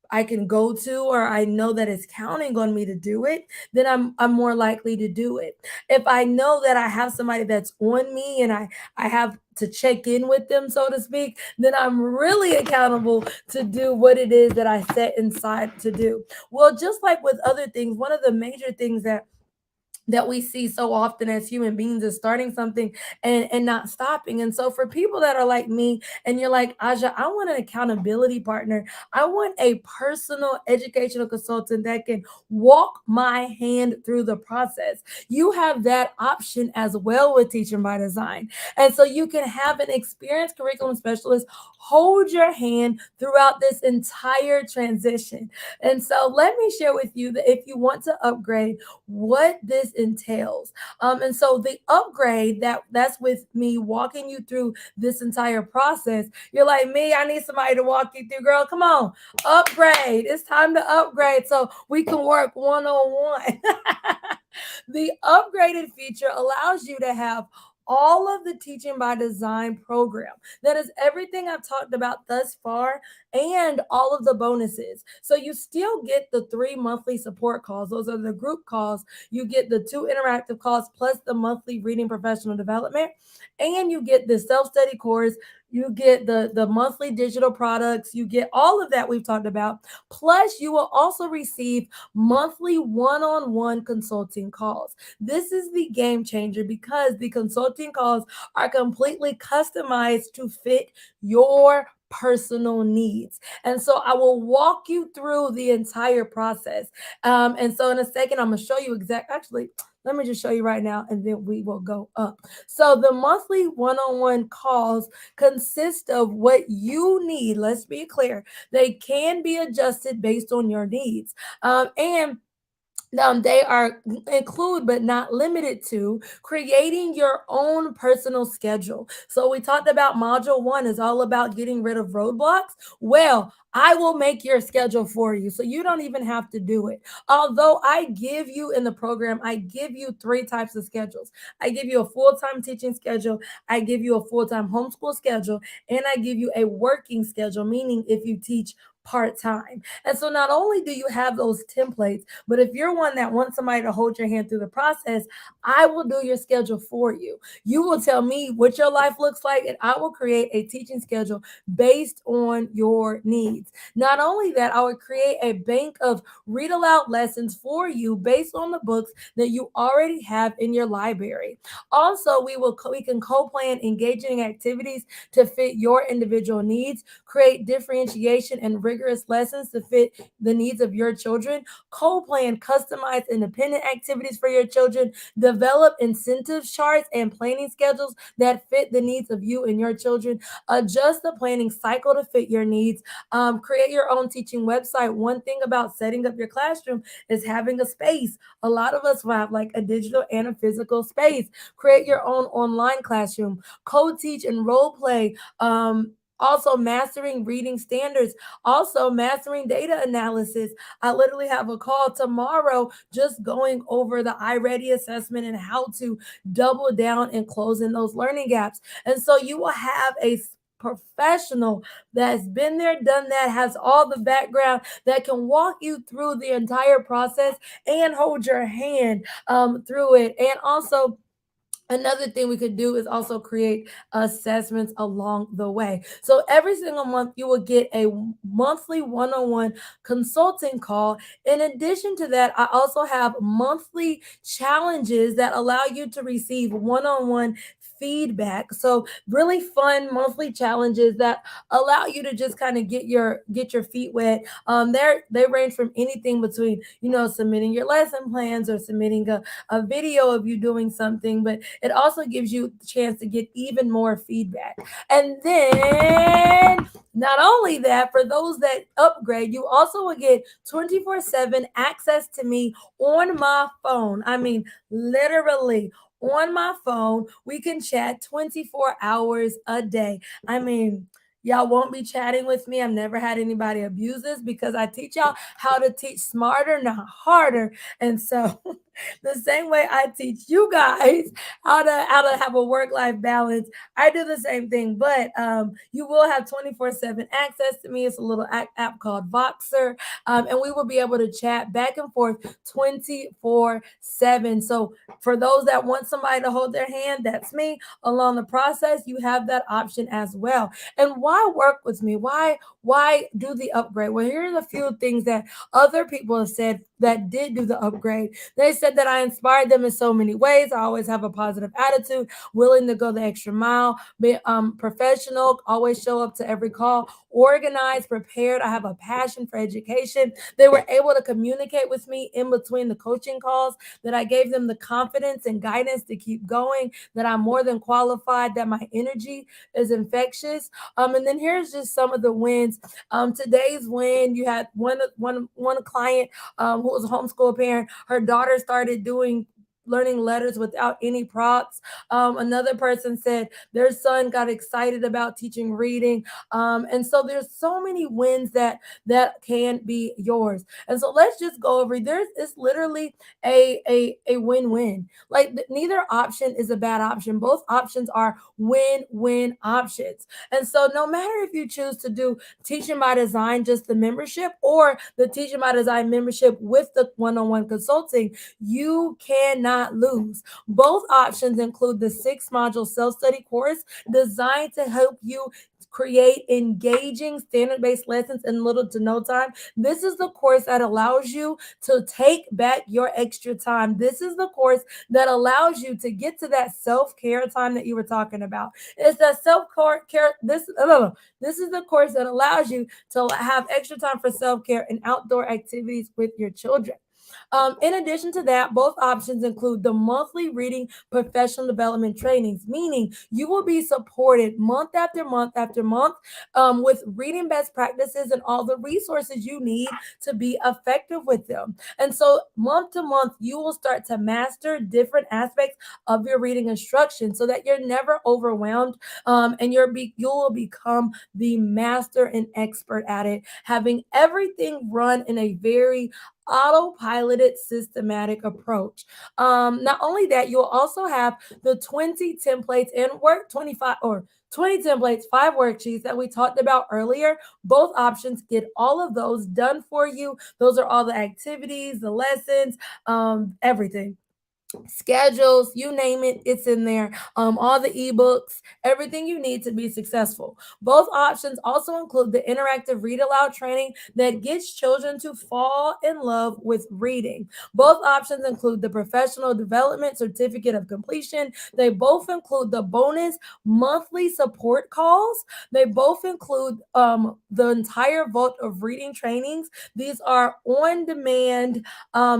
I can go to, or I know that is counting on me to do it, then I'm more likely to do it. If I know that I have somebody that's on me and I have to check in with them, so to speak, then I'm really accountable to do what it is that I set inside to do. Well, just like with other things, one of the major things that we see so often as human beings is starting something and not stopping. And so for people that are like me and you're like, Aja, I want an accountability partner. I want a personal educational consultant that can walk my hand through the process. You have that option as well with Teaching by Design. And so you can have an experienced curriculum specialist hold your hand throughout this entire transition. And so let me share with you that if you want to upgrade, what this entails. And so the upgrade that's with me walking you through this entire process. You're like me, I need somebody to walk you through. Girl, come on, upgrade. It's time to upgrade so we can work one on one. The upgraded feature allows you to have all of the Teaching by Design program. That is everything I've talked about thus far and all of the bonuses. So you still get the 3 monthly support calls. Those are the group calls. You get the 2 interactive calls plus the monthly reading professional development. And you get the self-study course. You get the monthly digital products. You get all of that we've talked about. Plus, you will also receive monthly one-on-one consulting calls. This is the game changer because the consulting calls are completely customized to fit your personal needs. And so I will walk you through the entire process. And so in a second, I'm going to show you actually, let me just show you right now and then we will go up. So the monthly one-on-one calls consist of what you need. Let's be clear. They can be adjusted based on your needs. And they are include but not limited to creating your own personal schedule. So we talked about module 1 is all about getting rid of roadblocks. Well, I will make your schedule for you so you don't even have to do it. Although I give you in the program, I give you 3 types of schedules. I give you a full-time teaching schedule, I give you a full-time homeschool schedule, and I give you a working schedule, meaning if you teach part-time. And so not only do you have those templates, but if you're one that wants somebody to hold your hand through the process, I will do your schedule for you. You will tell me what your life looks like, and I will create a teaching schedule based on your needs. Not only that, I would create a bank of read aloud lessons for you based on the books that you already have in your library. Also, we can co-plan engaging activities to fit your individual needs, create differentiation and rigorous lessons to fit the needs of your children, co-plan customized independent activities for your children, develop incentive charts and planning schedules that fit the needs of you and your children, adjust the planning cycle to fit your needs, create your own teaching website. One thing about setting up your classroom is having a space. A lot of us will have like a digital and a physical space. Create your own online classroom, co-teach and role play. Also mastering reading standards, also mastering data analysis. I literally have a call tomorrow just going over the iReady assessment and how to double down and close in those learning gaps. And so you will have a professional that's been there, done that, has all the background that can walk you through the entire process and hold your hand through it. And also, another thing we could do is also create assessments along the way. So every single month, you will get a monthly one on one consulting call. In addition to that, I also have monthly challenges that allow you to receive one on one feedback. So really fun monthly challenges that allow you to just kind of get your feet wet. They range from anything between submitting your lesson plans or submitting a video of you doing something, but it also gives you the chance to get even more feedback. And then, not only that, for those that upgrade, you also will get 24/7 access to me on my phone. I mean, literally on my phone. We can chat 24 hours a day. I mean, y'all won't be chatting with me. I've never had anybody abuse this because I teach y'all how to teach smarter, not harder. And so the same way I teach you guys how to have a work life balance, I do the same thing. But you will have 24/7 access to me. It's a little app called Voxer, and we will be able to chat back and forth 24/7. So for those that want somebody to hold their hand, that's me. Along the process, you have that option as well. And why work with me? Why do the upgrade? Well, here's a few things that other people have said that did do the upgrade. They said that I inspired them in so many ways. I always have a positive attitude, willing to go the extra mile, be professional, always show up to every call, organized, prepared. I have a passion for education. They were able to communicate with me in between the coaching calls, that I gave them the confidence and guidance to keep going, that I'm more than qualified, that my energy is infectious. And then here's just some of the wins. Today's win, you had one client who was a homeschool parent. Her daughter started doing learning letters without any props. Another person said their son got excited about teaching reading. And so there's so many wins that can be yours. And so let's just go over. It's literally a win-win. Like neither option is a bad option. Both options are win-win options. And so no matter if you choose to do Teaching by Design, just the membership, or the Teaching by Design membership with the one-on-one consulting, you cannot lose. Both options include the 6 module self-study course designed to help you create engaging standard-based lessons in little to no time. This is the course that allows you to take back your extra time. This is the course that allows you to get to that self-care time that you were talking about. It's that self-care. This is the course that allows you to have extra time for self-care and outdoor activities with your children. In addition to that, both options include the monthly reading professional development trainings, meaning you will be supported month after month after month with reading best practices and all the resources you need to be effective with them. And so, month to month, you will start to master different aspects of your reading instruction so that you're never overwhelmed, and you will become the master and expert at it, having everything run in a very autopiloted systematic approach. Not only that, you'll also have the 20 templates and work 25 or 20 templates, 5 worksheets that we talked about earlier. Both options get all of those done for you. Those are all the activities, the lessons, everything, schedules, you name it, it's in there. All the ebooks, everything you need to be successful. Both options also include the interactive read aloud training that gets children to fall in love with reading. Both options include the professional development certificate of completion. They both include the bonus monthly support calls. They both include the entire vault of reading trainings. These are on demand,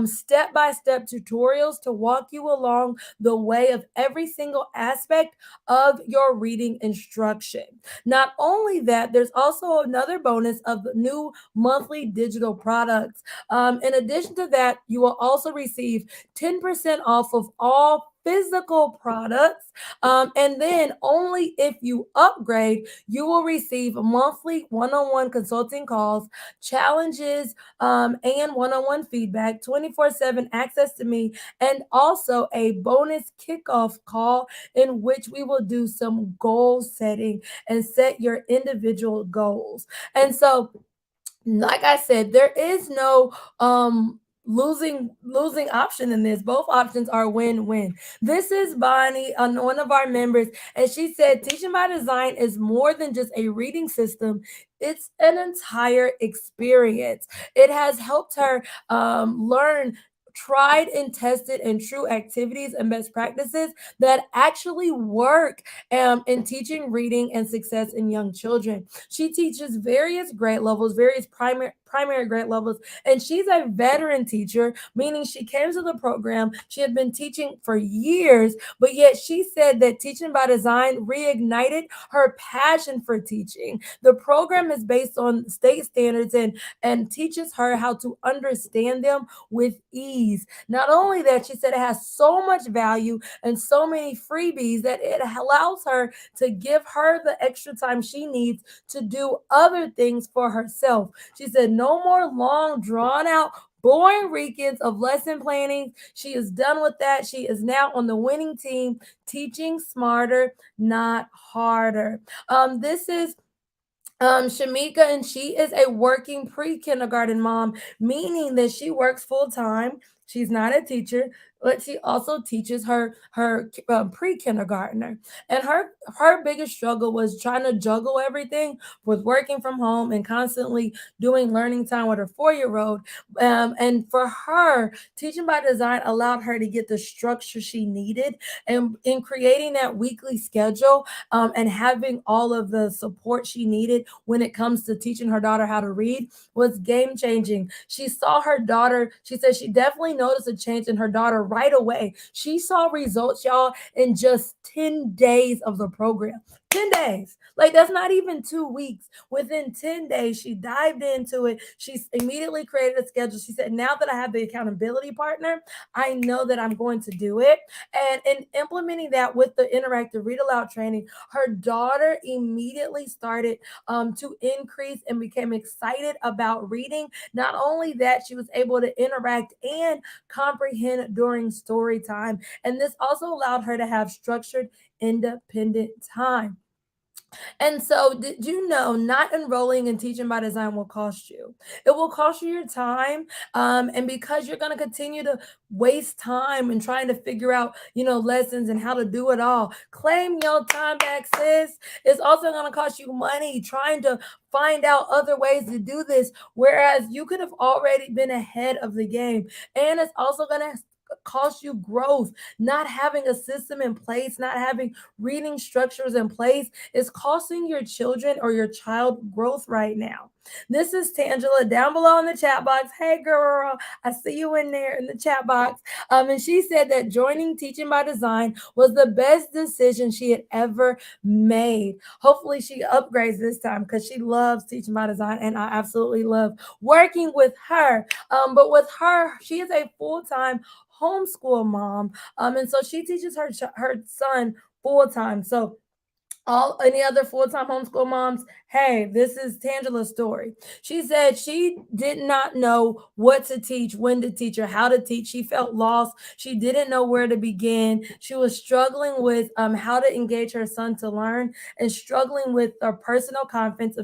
step by step tutorials to walk you along the way of every single aspect of your reading instruction. Not only that, there's also another bonus of the new monthly digital products. In addition to that, you will also receive 10% off of all physical products. And then only if you upgrade, you will receive monthly one on one consulting calls, challenges, and one on one feedback, 24/7 access to me, and also a bonus kickoff call in which we will do some goal setting and set your individual goals. And so, like I said, there is no losing option in this. Both options are win-win. This is Bonnie, one of our members, and she said teaching by design is more than just a reading system. It's an entire experience. It has helped her learn tried and tested and true activities and best practices that actually work in teaching reading and success in young children. She teaches various grade levels, various primary grade levels, and she's a veteran teacher, meaning she came to the program. She had been teaching for years, but yet she said that teaching by design reignited her passion for teaching. The program is based on state standards and teaches her how to understand them with ease. Not only that, she said it has so much value and so many freebies that it allows her to give her the extra time she needs to do other things for herself. She said, no more long, drawn out, boring weekends of lesson planning. She is done with that. She is now on the winning team, teaching smarter, not harder. This is Shamika, and she is a working pre-kindergarten mom, meaning that she works full time. She's not a teacher, but she also teaches her pre-kindergartner. And her biggest struggle was trying to juggle everything with working from home and constantly doing learning time with her 4-year-old. And for her, teaching by design allowed her to get the structure she needed, and in creating that weekly schedule, and having all of the support she needed when it comes to teaching her daughter how to read was game changing. She saw her daughter, she said she definitely noticed a change in her daughter right away. She saw results, y'all, in just 10 days of the program. 10 days. Like, that's not even 2 weeks. Within 10 days, she dived into it. She immediately created a schedule. She said, now that I have the accountability partner, I know that I'm going to do it. And in implementing that with the interactive read aloud training, her daughter immediately started to increase and became excited about reading. Not only that, she was able to interact and comprehend during story time. And this also allowed her to have structured, independent time. And so, did you know not enrolling in teaching by design will cost you? It will cost you your time. And because you're going to continue to waste time and trying to figure out, lessons and how to do it all, claim your time back, sis. It's also going to cost you money trying to find out other ways to do this, whereas you could have already been ahead of the game. And it's also going to cost you growth. Not having a system in place, not having reading structures in place is costing your children or your child growth right now. This is Tangela down below in the chat box. Hey girl, I see you in there in the chat box. And she said that joining Teaching by Design was the best decision she had ever made. Hopefully she upgrades this time because she loves Teaching by Design, and I absolutely love working with her. But with her, she is a full-time homeschool mom. And so she teaches her son full time. So All any other full-time homeschool moms, hey, this is Tangela's story. She said she did not know what to teach, when to teach, or how to teach. She felt lost. She didn't know where to begin. She was struggling with how to engage her son to learn, and struggling with her personal confidence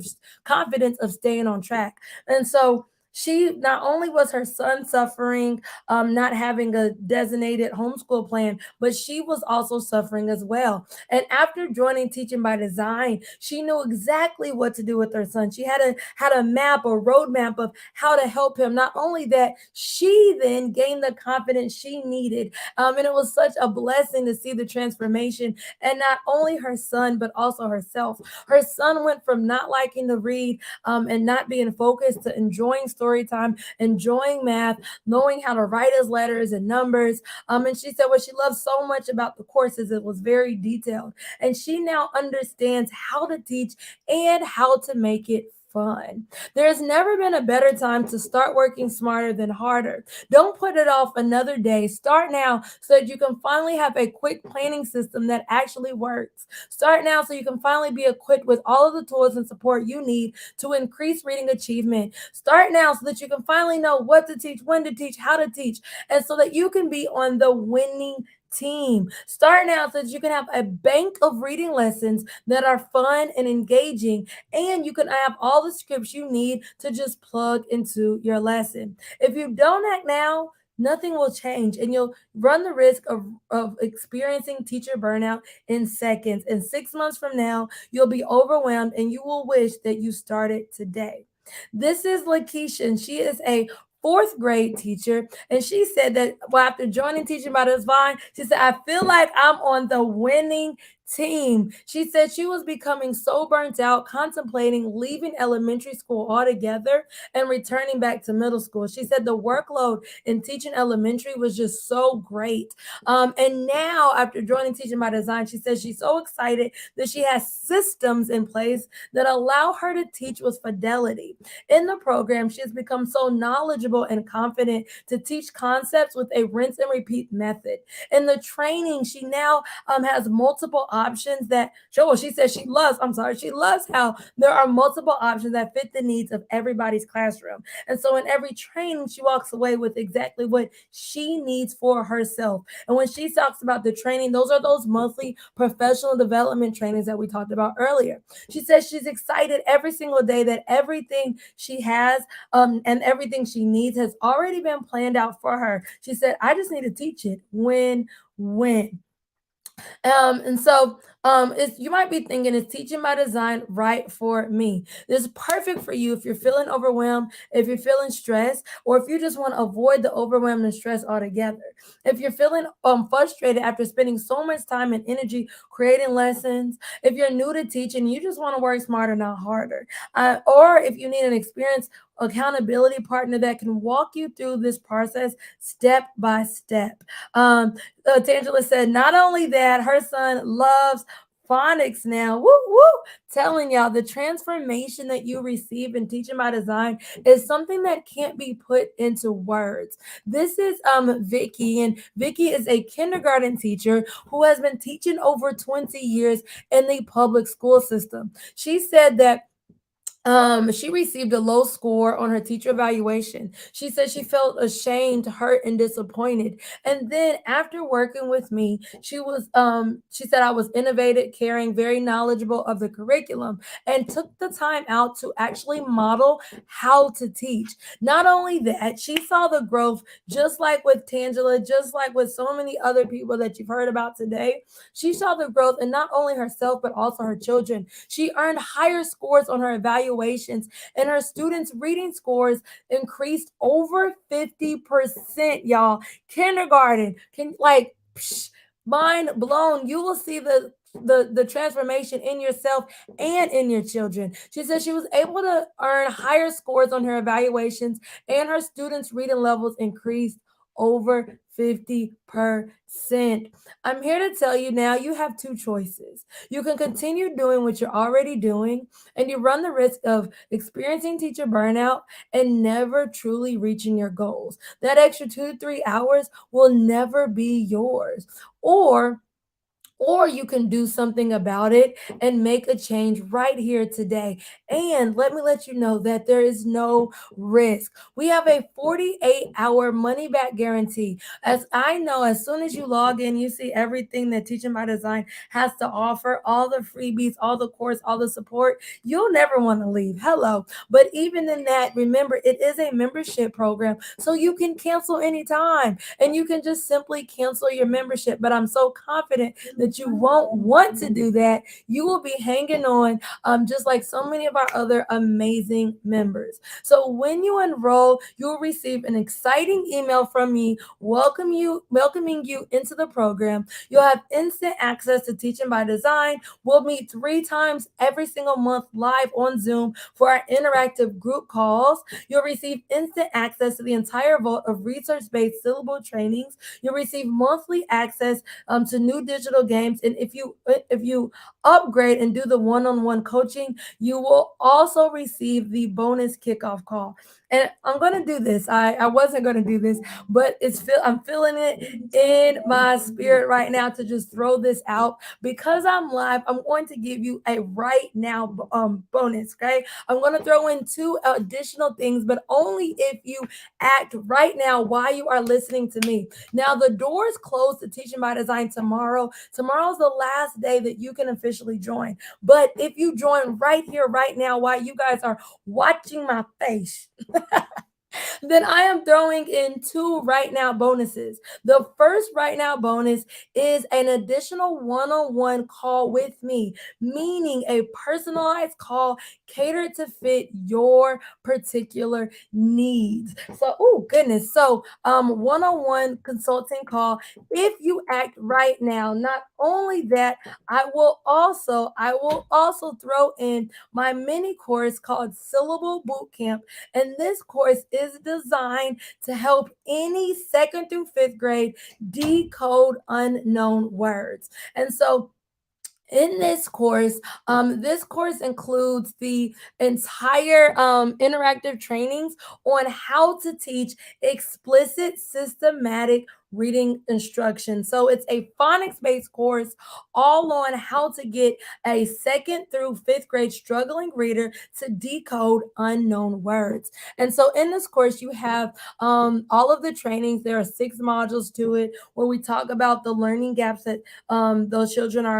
of staying on track. And so she, not only was her son suffering, not having a designated homeschool plan, but she was also suffering as well. And after joining Teaching by Design, she knew exactly what to do with her son. She had a map, a roadmap of how to help him. Not only that, she then gained the confidence she needed. And it was such a blessing to see the transformation, and not only her son, but also herself. Her son went from not liking to read and not being focused to enjoying story time, enjoying math, knowing how to write his letters and numbers. And she said what she loved so much about the courses, it was very detailed. And she now understands how to teach and how to make it fun. There's never been a better time to start working smarter than harder. Don't put it off another day. Start now so that you can finally have a quick planning system that actually works. Start now so you can finally be equipped with all of the tools and support you need to increase reading achievement. Start now so that you can finally know what to teach, when to teach, how to teach, and so that you can be on the winning team. Start now so that you can have a bank of reading lessons that are fun and engaging, and you can have all the scripts you need to just plug into your lesson. If you don't act now, nothing will change, and you'll run the risk of experiencing teacher burnout in seconds. And 6 months from now, you'll be overwhelmed and you will wish that you started today. This is Lakeisha, and she is a fourth grade teacher. And she said that, well, after joining Teaching by Design, she said, I feel like I'm on the winning team. She said she was becoming so burnt out, contemplating leaving elementary school altogether and returning back to middle school. She said the workload in teaching elementary was just so great. And now, after joining Teaching by Design, she says she's so excited that she has systems in place that allow her to teach with fidelity. In the program, she has become so knowledgeable and confident to teach concepts with a rinse and repeat method. In the training, she now has multiple options that show. She says she loves. I'm sorry, she loves how there are multiple options that fit the needs of everybody's classroom. And so, in every training, she walks away with exactly what she needs for herself. And when she talks about the training, those are those monthly professional development trainings that we talked about earlier. She says she's excited every single day that everything she has and everything she needs has already been planned out for her. She said, I just need to teach it when. And so it's, you might be thinking, is Teaching by Design right for me? This is perfect for you if you're feeling overwhelmed, if you're feeling stressed, or if you just want to avoid the overwhelm and stress altogether. If you're feeling frustrated after spending so much time and energy creating lessons, if you're new to teaching, you just want to work smarter, not harder. Or if you need an experienced accountability partner that can walk you through this process step by step. Um, Tangela said, not only that, her son loves phonics now. Woo woo! Telling y'all the transformation that you receive in Teaching by Design is something that can't be put into words. This is Vicky, and Vicky is a kindergarten teacher who has been teaching over 20 years in the public school system. She said that she received a low score on her teacher evaluation. She said she felt ashamed, hurt, and disappointed. And then after working with me, she said I was innovative, caring, very knowledgeable of the curriculum, and took the time out to actually model how to teach. Not only that, she saw the growth, just like with Tangela, just like with so many other people that you've heard about today. She saw the growth in not only herself, but also her children. She earned higher scores on her evaluations, and her students' reading scores increased over 50%, y'all. Kindergarten can, like, mind blown. You will see the transformation in yourself and in your children. She said she was able to earn higher scores on her evaluations, and her students' reading levels increased over 50%. I'm here to tell you now you have two choices. You can continue doing what you're already doing, and you run the risk of experiencing teacher burnout and never truly reaching your goals. That extra 2 to 3 hours will never be yours. Or or you can do something about it and make a change right here today. And let me let you know that there is no risk. We have a 48-hour money back guarantee. As I know, as soon as you log in, you see everything that Teaching by Design has to offer, all the freebies, all the course, all the support. You'll never want to leave. Hello. But even in that, remember, it is a membership program, so you can cancel anytime and you can just simply cancel your membership. But I'm so confident that you won't want to do that. You will be hanging on, just like so many of our other amazing members. So when you enroll, you'll receive an exciting email from me welcoming you into the program. You'll have instant access to Teaching by Design. We'll meet 3 times every single month live on Zoom for our interactive group calls. You'll receive instant access to the entire vault of research-based syllable trainings. You'll receive monthly access to new digital games. And if you upgrade and do the one-on-one coaching, you will also receive the bonus kickoff call. And I'm gonna do this. I wasn't gonna do this, but I'm feeling it in my spirit right now to just throw this out because I'm live. I'm going to give you a right now bonus. Okay, I'm gonna throw in 2 additional things, but only if you act right now while you are listening to me. Now, the doors close to Teaching by Design tomorrow. Tomorrow's the last day that you can officially join. But if you join right here, right now, while you guys are watching my face, then I am throwing in 2 right now bonuses. The first right now bonus is an additional one-on-one call with me, meaning a personalized call catered to fit your particular needs. So, oh goodness. So, one-on-one consulting call. If you act right now, not only that, I will also throw in my mini course called Syllable Bootcamp, and this course is designed to help any second through fifth grade decode unknown words. And so, in this course includes the entire interactive trainings on how to teach explicit systematic reading instruction. So it's a phonics based course all on how to get a second through fifth grade struggling reader to decode unknown words. And so in this course, you have all of the trainings. There are 6 modules to it where we talk about the learning gaps that those children are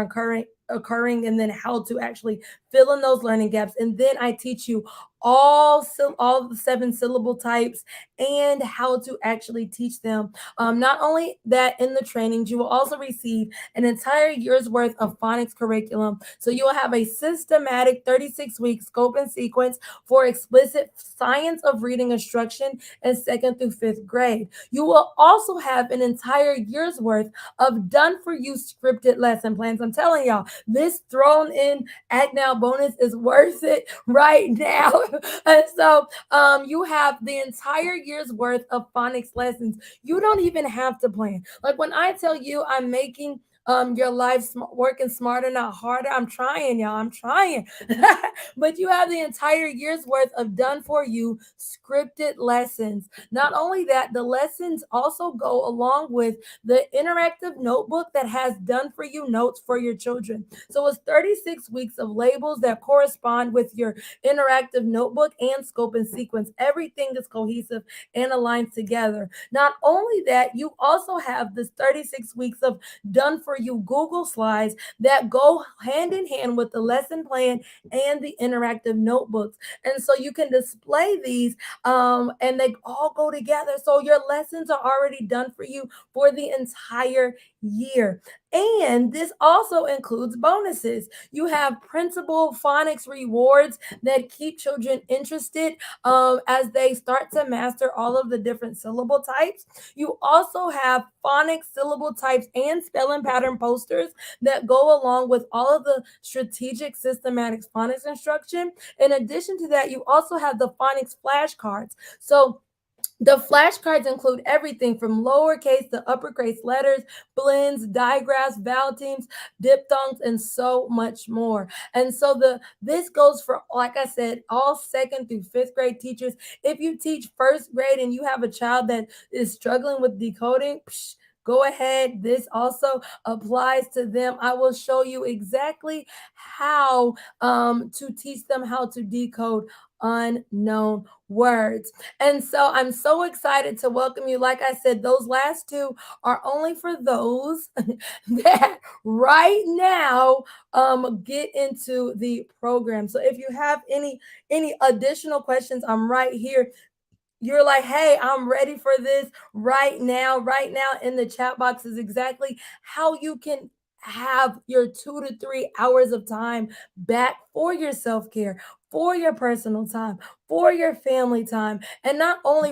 occurring, and then how to actually fill in those learning gaps. And then I teach you all the 7 syllable types and how to actually teach them. Not only that, in the trainings you will also receive an entire year's worth of phonics curriculum, so you will have a systematic 36-week scope and sequence for explicit science of reading instruction in second through fifth grade. You will also have an entire year's worth of done for you scripted lesson plans. I'm telling y'all, this thrown in act now bonus is worth it right now. And so you have the entire year's worth of phonics lessons. You don't even have to plan. Like when I tell you I'm making your life working smarter, not harder. I'm trying, y'all. I'm trying. But you have the entire year's worth of done for you scripted lessons. Not only that, the lessons also go along with the interactive notebook that has done for you notes for your children. So it's 36 weeks of labels that correspond with your interactive notebook and scope and sequence. Everything is cohesive and aligned together. Not only that, you also have this 36 weeks of done for you Google slides that go hand in hand with the lesson plan and the interactive notebooks. And so you can display these, and they all go together. So your lessons are already done for you for the entire year. And this also includes bonuses. You have printable phonics rewards that keep children interested as they start to master all of the different syllable types. You also have phonics syllable types and spelling pattern posters that go along with all of the strategic systematic phonics instruction. In addition to that, you also have the phonics flashcards. So the flashcards include everything from lowercase to uppercase letters, blends, digraphs, vowel teams, diphthongs, and so much more. And so this goes for, like I said, all second through fifth grade teachers. If you teach first grade and you have a child that is struggling with decoding, go ahead. This also applies to them. I will show you exactly how to teach them how to decode unknown words. And so I'm so excited to welcome you. Like I said, those last two are only for those that right now get into the program. So if you have any additional questions, I'm right here. You're like, hey, I'm ready for this right now. Right now in the chat box is exactly how you can have your 2 to 3 hours of time back for your self-care, for your personal time, for your family time, and not only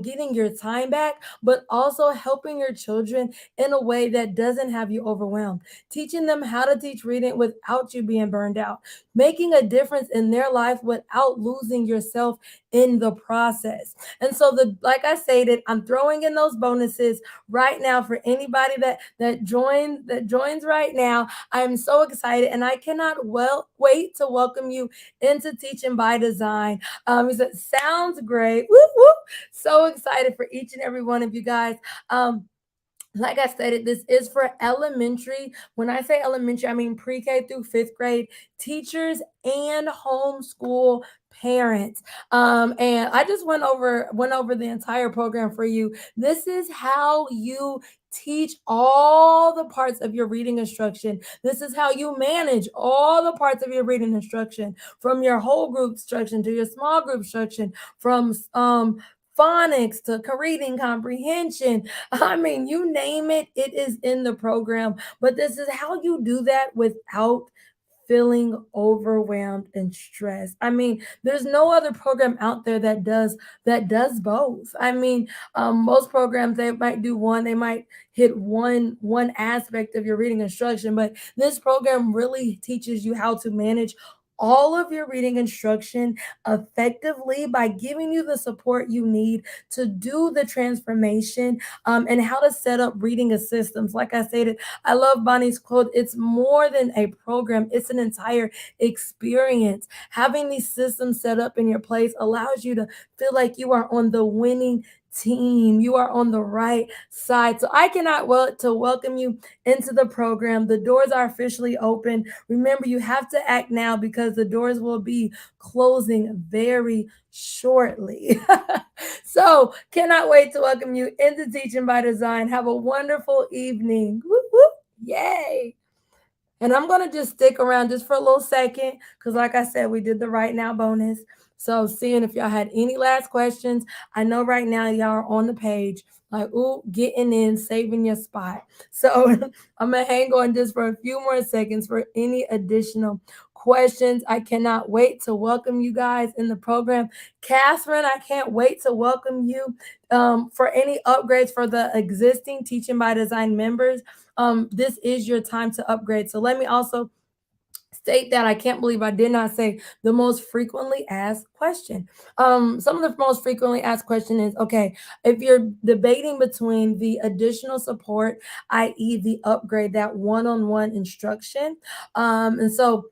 getting your time back, but also helping your children in a way that doesn't have you overwhelmed, teaching them how to teach reading without you being burned out, making a difference in their life without losing yourself in the process. And so like I stated, I'm throwing in those bonuses right now for anybody that joins right now. I'm so excited and I cannot wait to welcome you into Teaching by Design. He said, sounds great. Whoop, whoop. So excited for each and every one of you guys. Like I stated, this is for elementary. When I say elementary, I mean pre-K through fifth grade teachers and homeschool parents. And I just went over the entire program for you. This is how you teach all the parts of your reading instruction. This is how you manage all the parts of your reading instruction, from your whole group instruction to your small group instruction, from phonics to reading comprehension. I mean, you name it, it is in the program. But this is how you do that without feeling overwhelmed and stressed. I mean, there's no other program out there that does both. I mean, most programs, they might do one, they might hit one aspect of your reading instruction, but this program really teaches you how to manage all of your reading instruction effectively by giving you the support you need to do the transformation, and how to set up reading systems. Like I stated, I love Bonnie's quote. It's more than a program, it's an entire experience. Having these systems set up in your place allows you to feel like you are on the winning team. You are on the right side. So I cannot wait to welcome you into the program. The doors are officially open. Remember, you have to act now because the doors will be closing very shortly. So, cannot wait to welcome you into Teaching by Design. Have a wonderful evening. Whoop, whoop. Yay. And I'm going to just stick around just for a little second because, like I said, we did the right now bonus. So, seeing if y'all had any last questions. I know right now y'all are on the page, like, ooh, getting in, saving your spot. So, I'm going to hang on just for a few more seconds for any additional questions. I cannot wait to welcome you guys in the program. Catherine, I can't wait to welcome you for any upgrades for the existing Teaching by Design members. This is your time to upgrade. So let me also state that I can't believe I did not say the most frequently asked question. Some of the most frequently asked question is, okay, if you're debating between the additional support, i.e. the upgrade, that one-on-one instruction, and so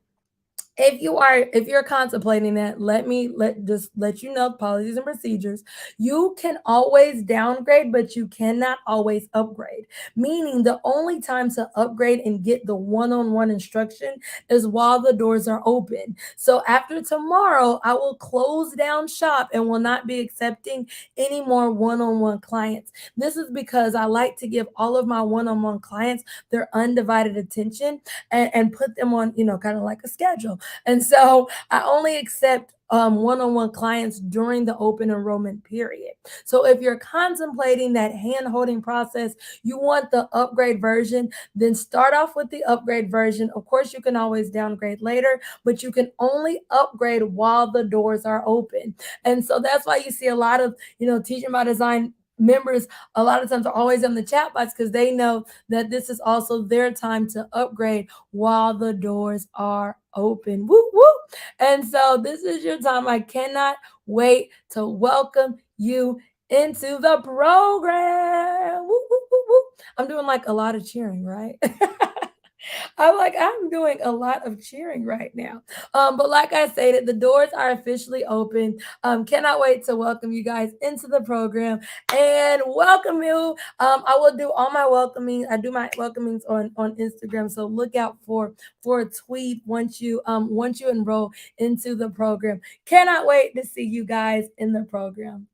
if you're contemplating that, let you know policies and procedures. You can always downgrade, but you cannot always upgrade, meaning the only time to upgrade and get the one-on-one instruction is while the doors are open. So after tomorrow, I will close down shop and will not be accepting any more one-on-one clients. This is because I like to give all of my one-on-one clients their undivided attention, and put them on, kind of like a schedule. And so I only accept one-on-one clients during the open enrollment period. So if you're contemplating that hand-holding process, you want the upgrade version, then start off with the upgrade version. Of course, you can always downgrade later, but you can only upgrade while the doors are open. And so that's why you see a lot of, Teaching by Design members a lot of times are always in the chat box because they know that this is also their time to upgrade while the doors are open. Woo woo. And so this is your time. I cannot wait to welcome you into the program. Woo, woo, woo, woo. I'm doing like a lot of cheering, right? I'm like, I'm doing a lot of cheering right now. But like I stated, the doors are officially open. Cannot wait to welcome you guys into the program and welcome you. I will do all my welcoming. I do my welcomings on Instagram, so look out for a tweet once you enroll into the program. Cannot wait to see you guys in the program.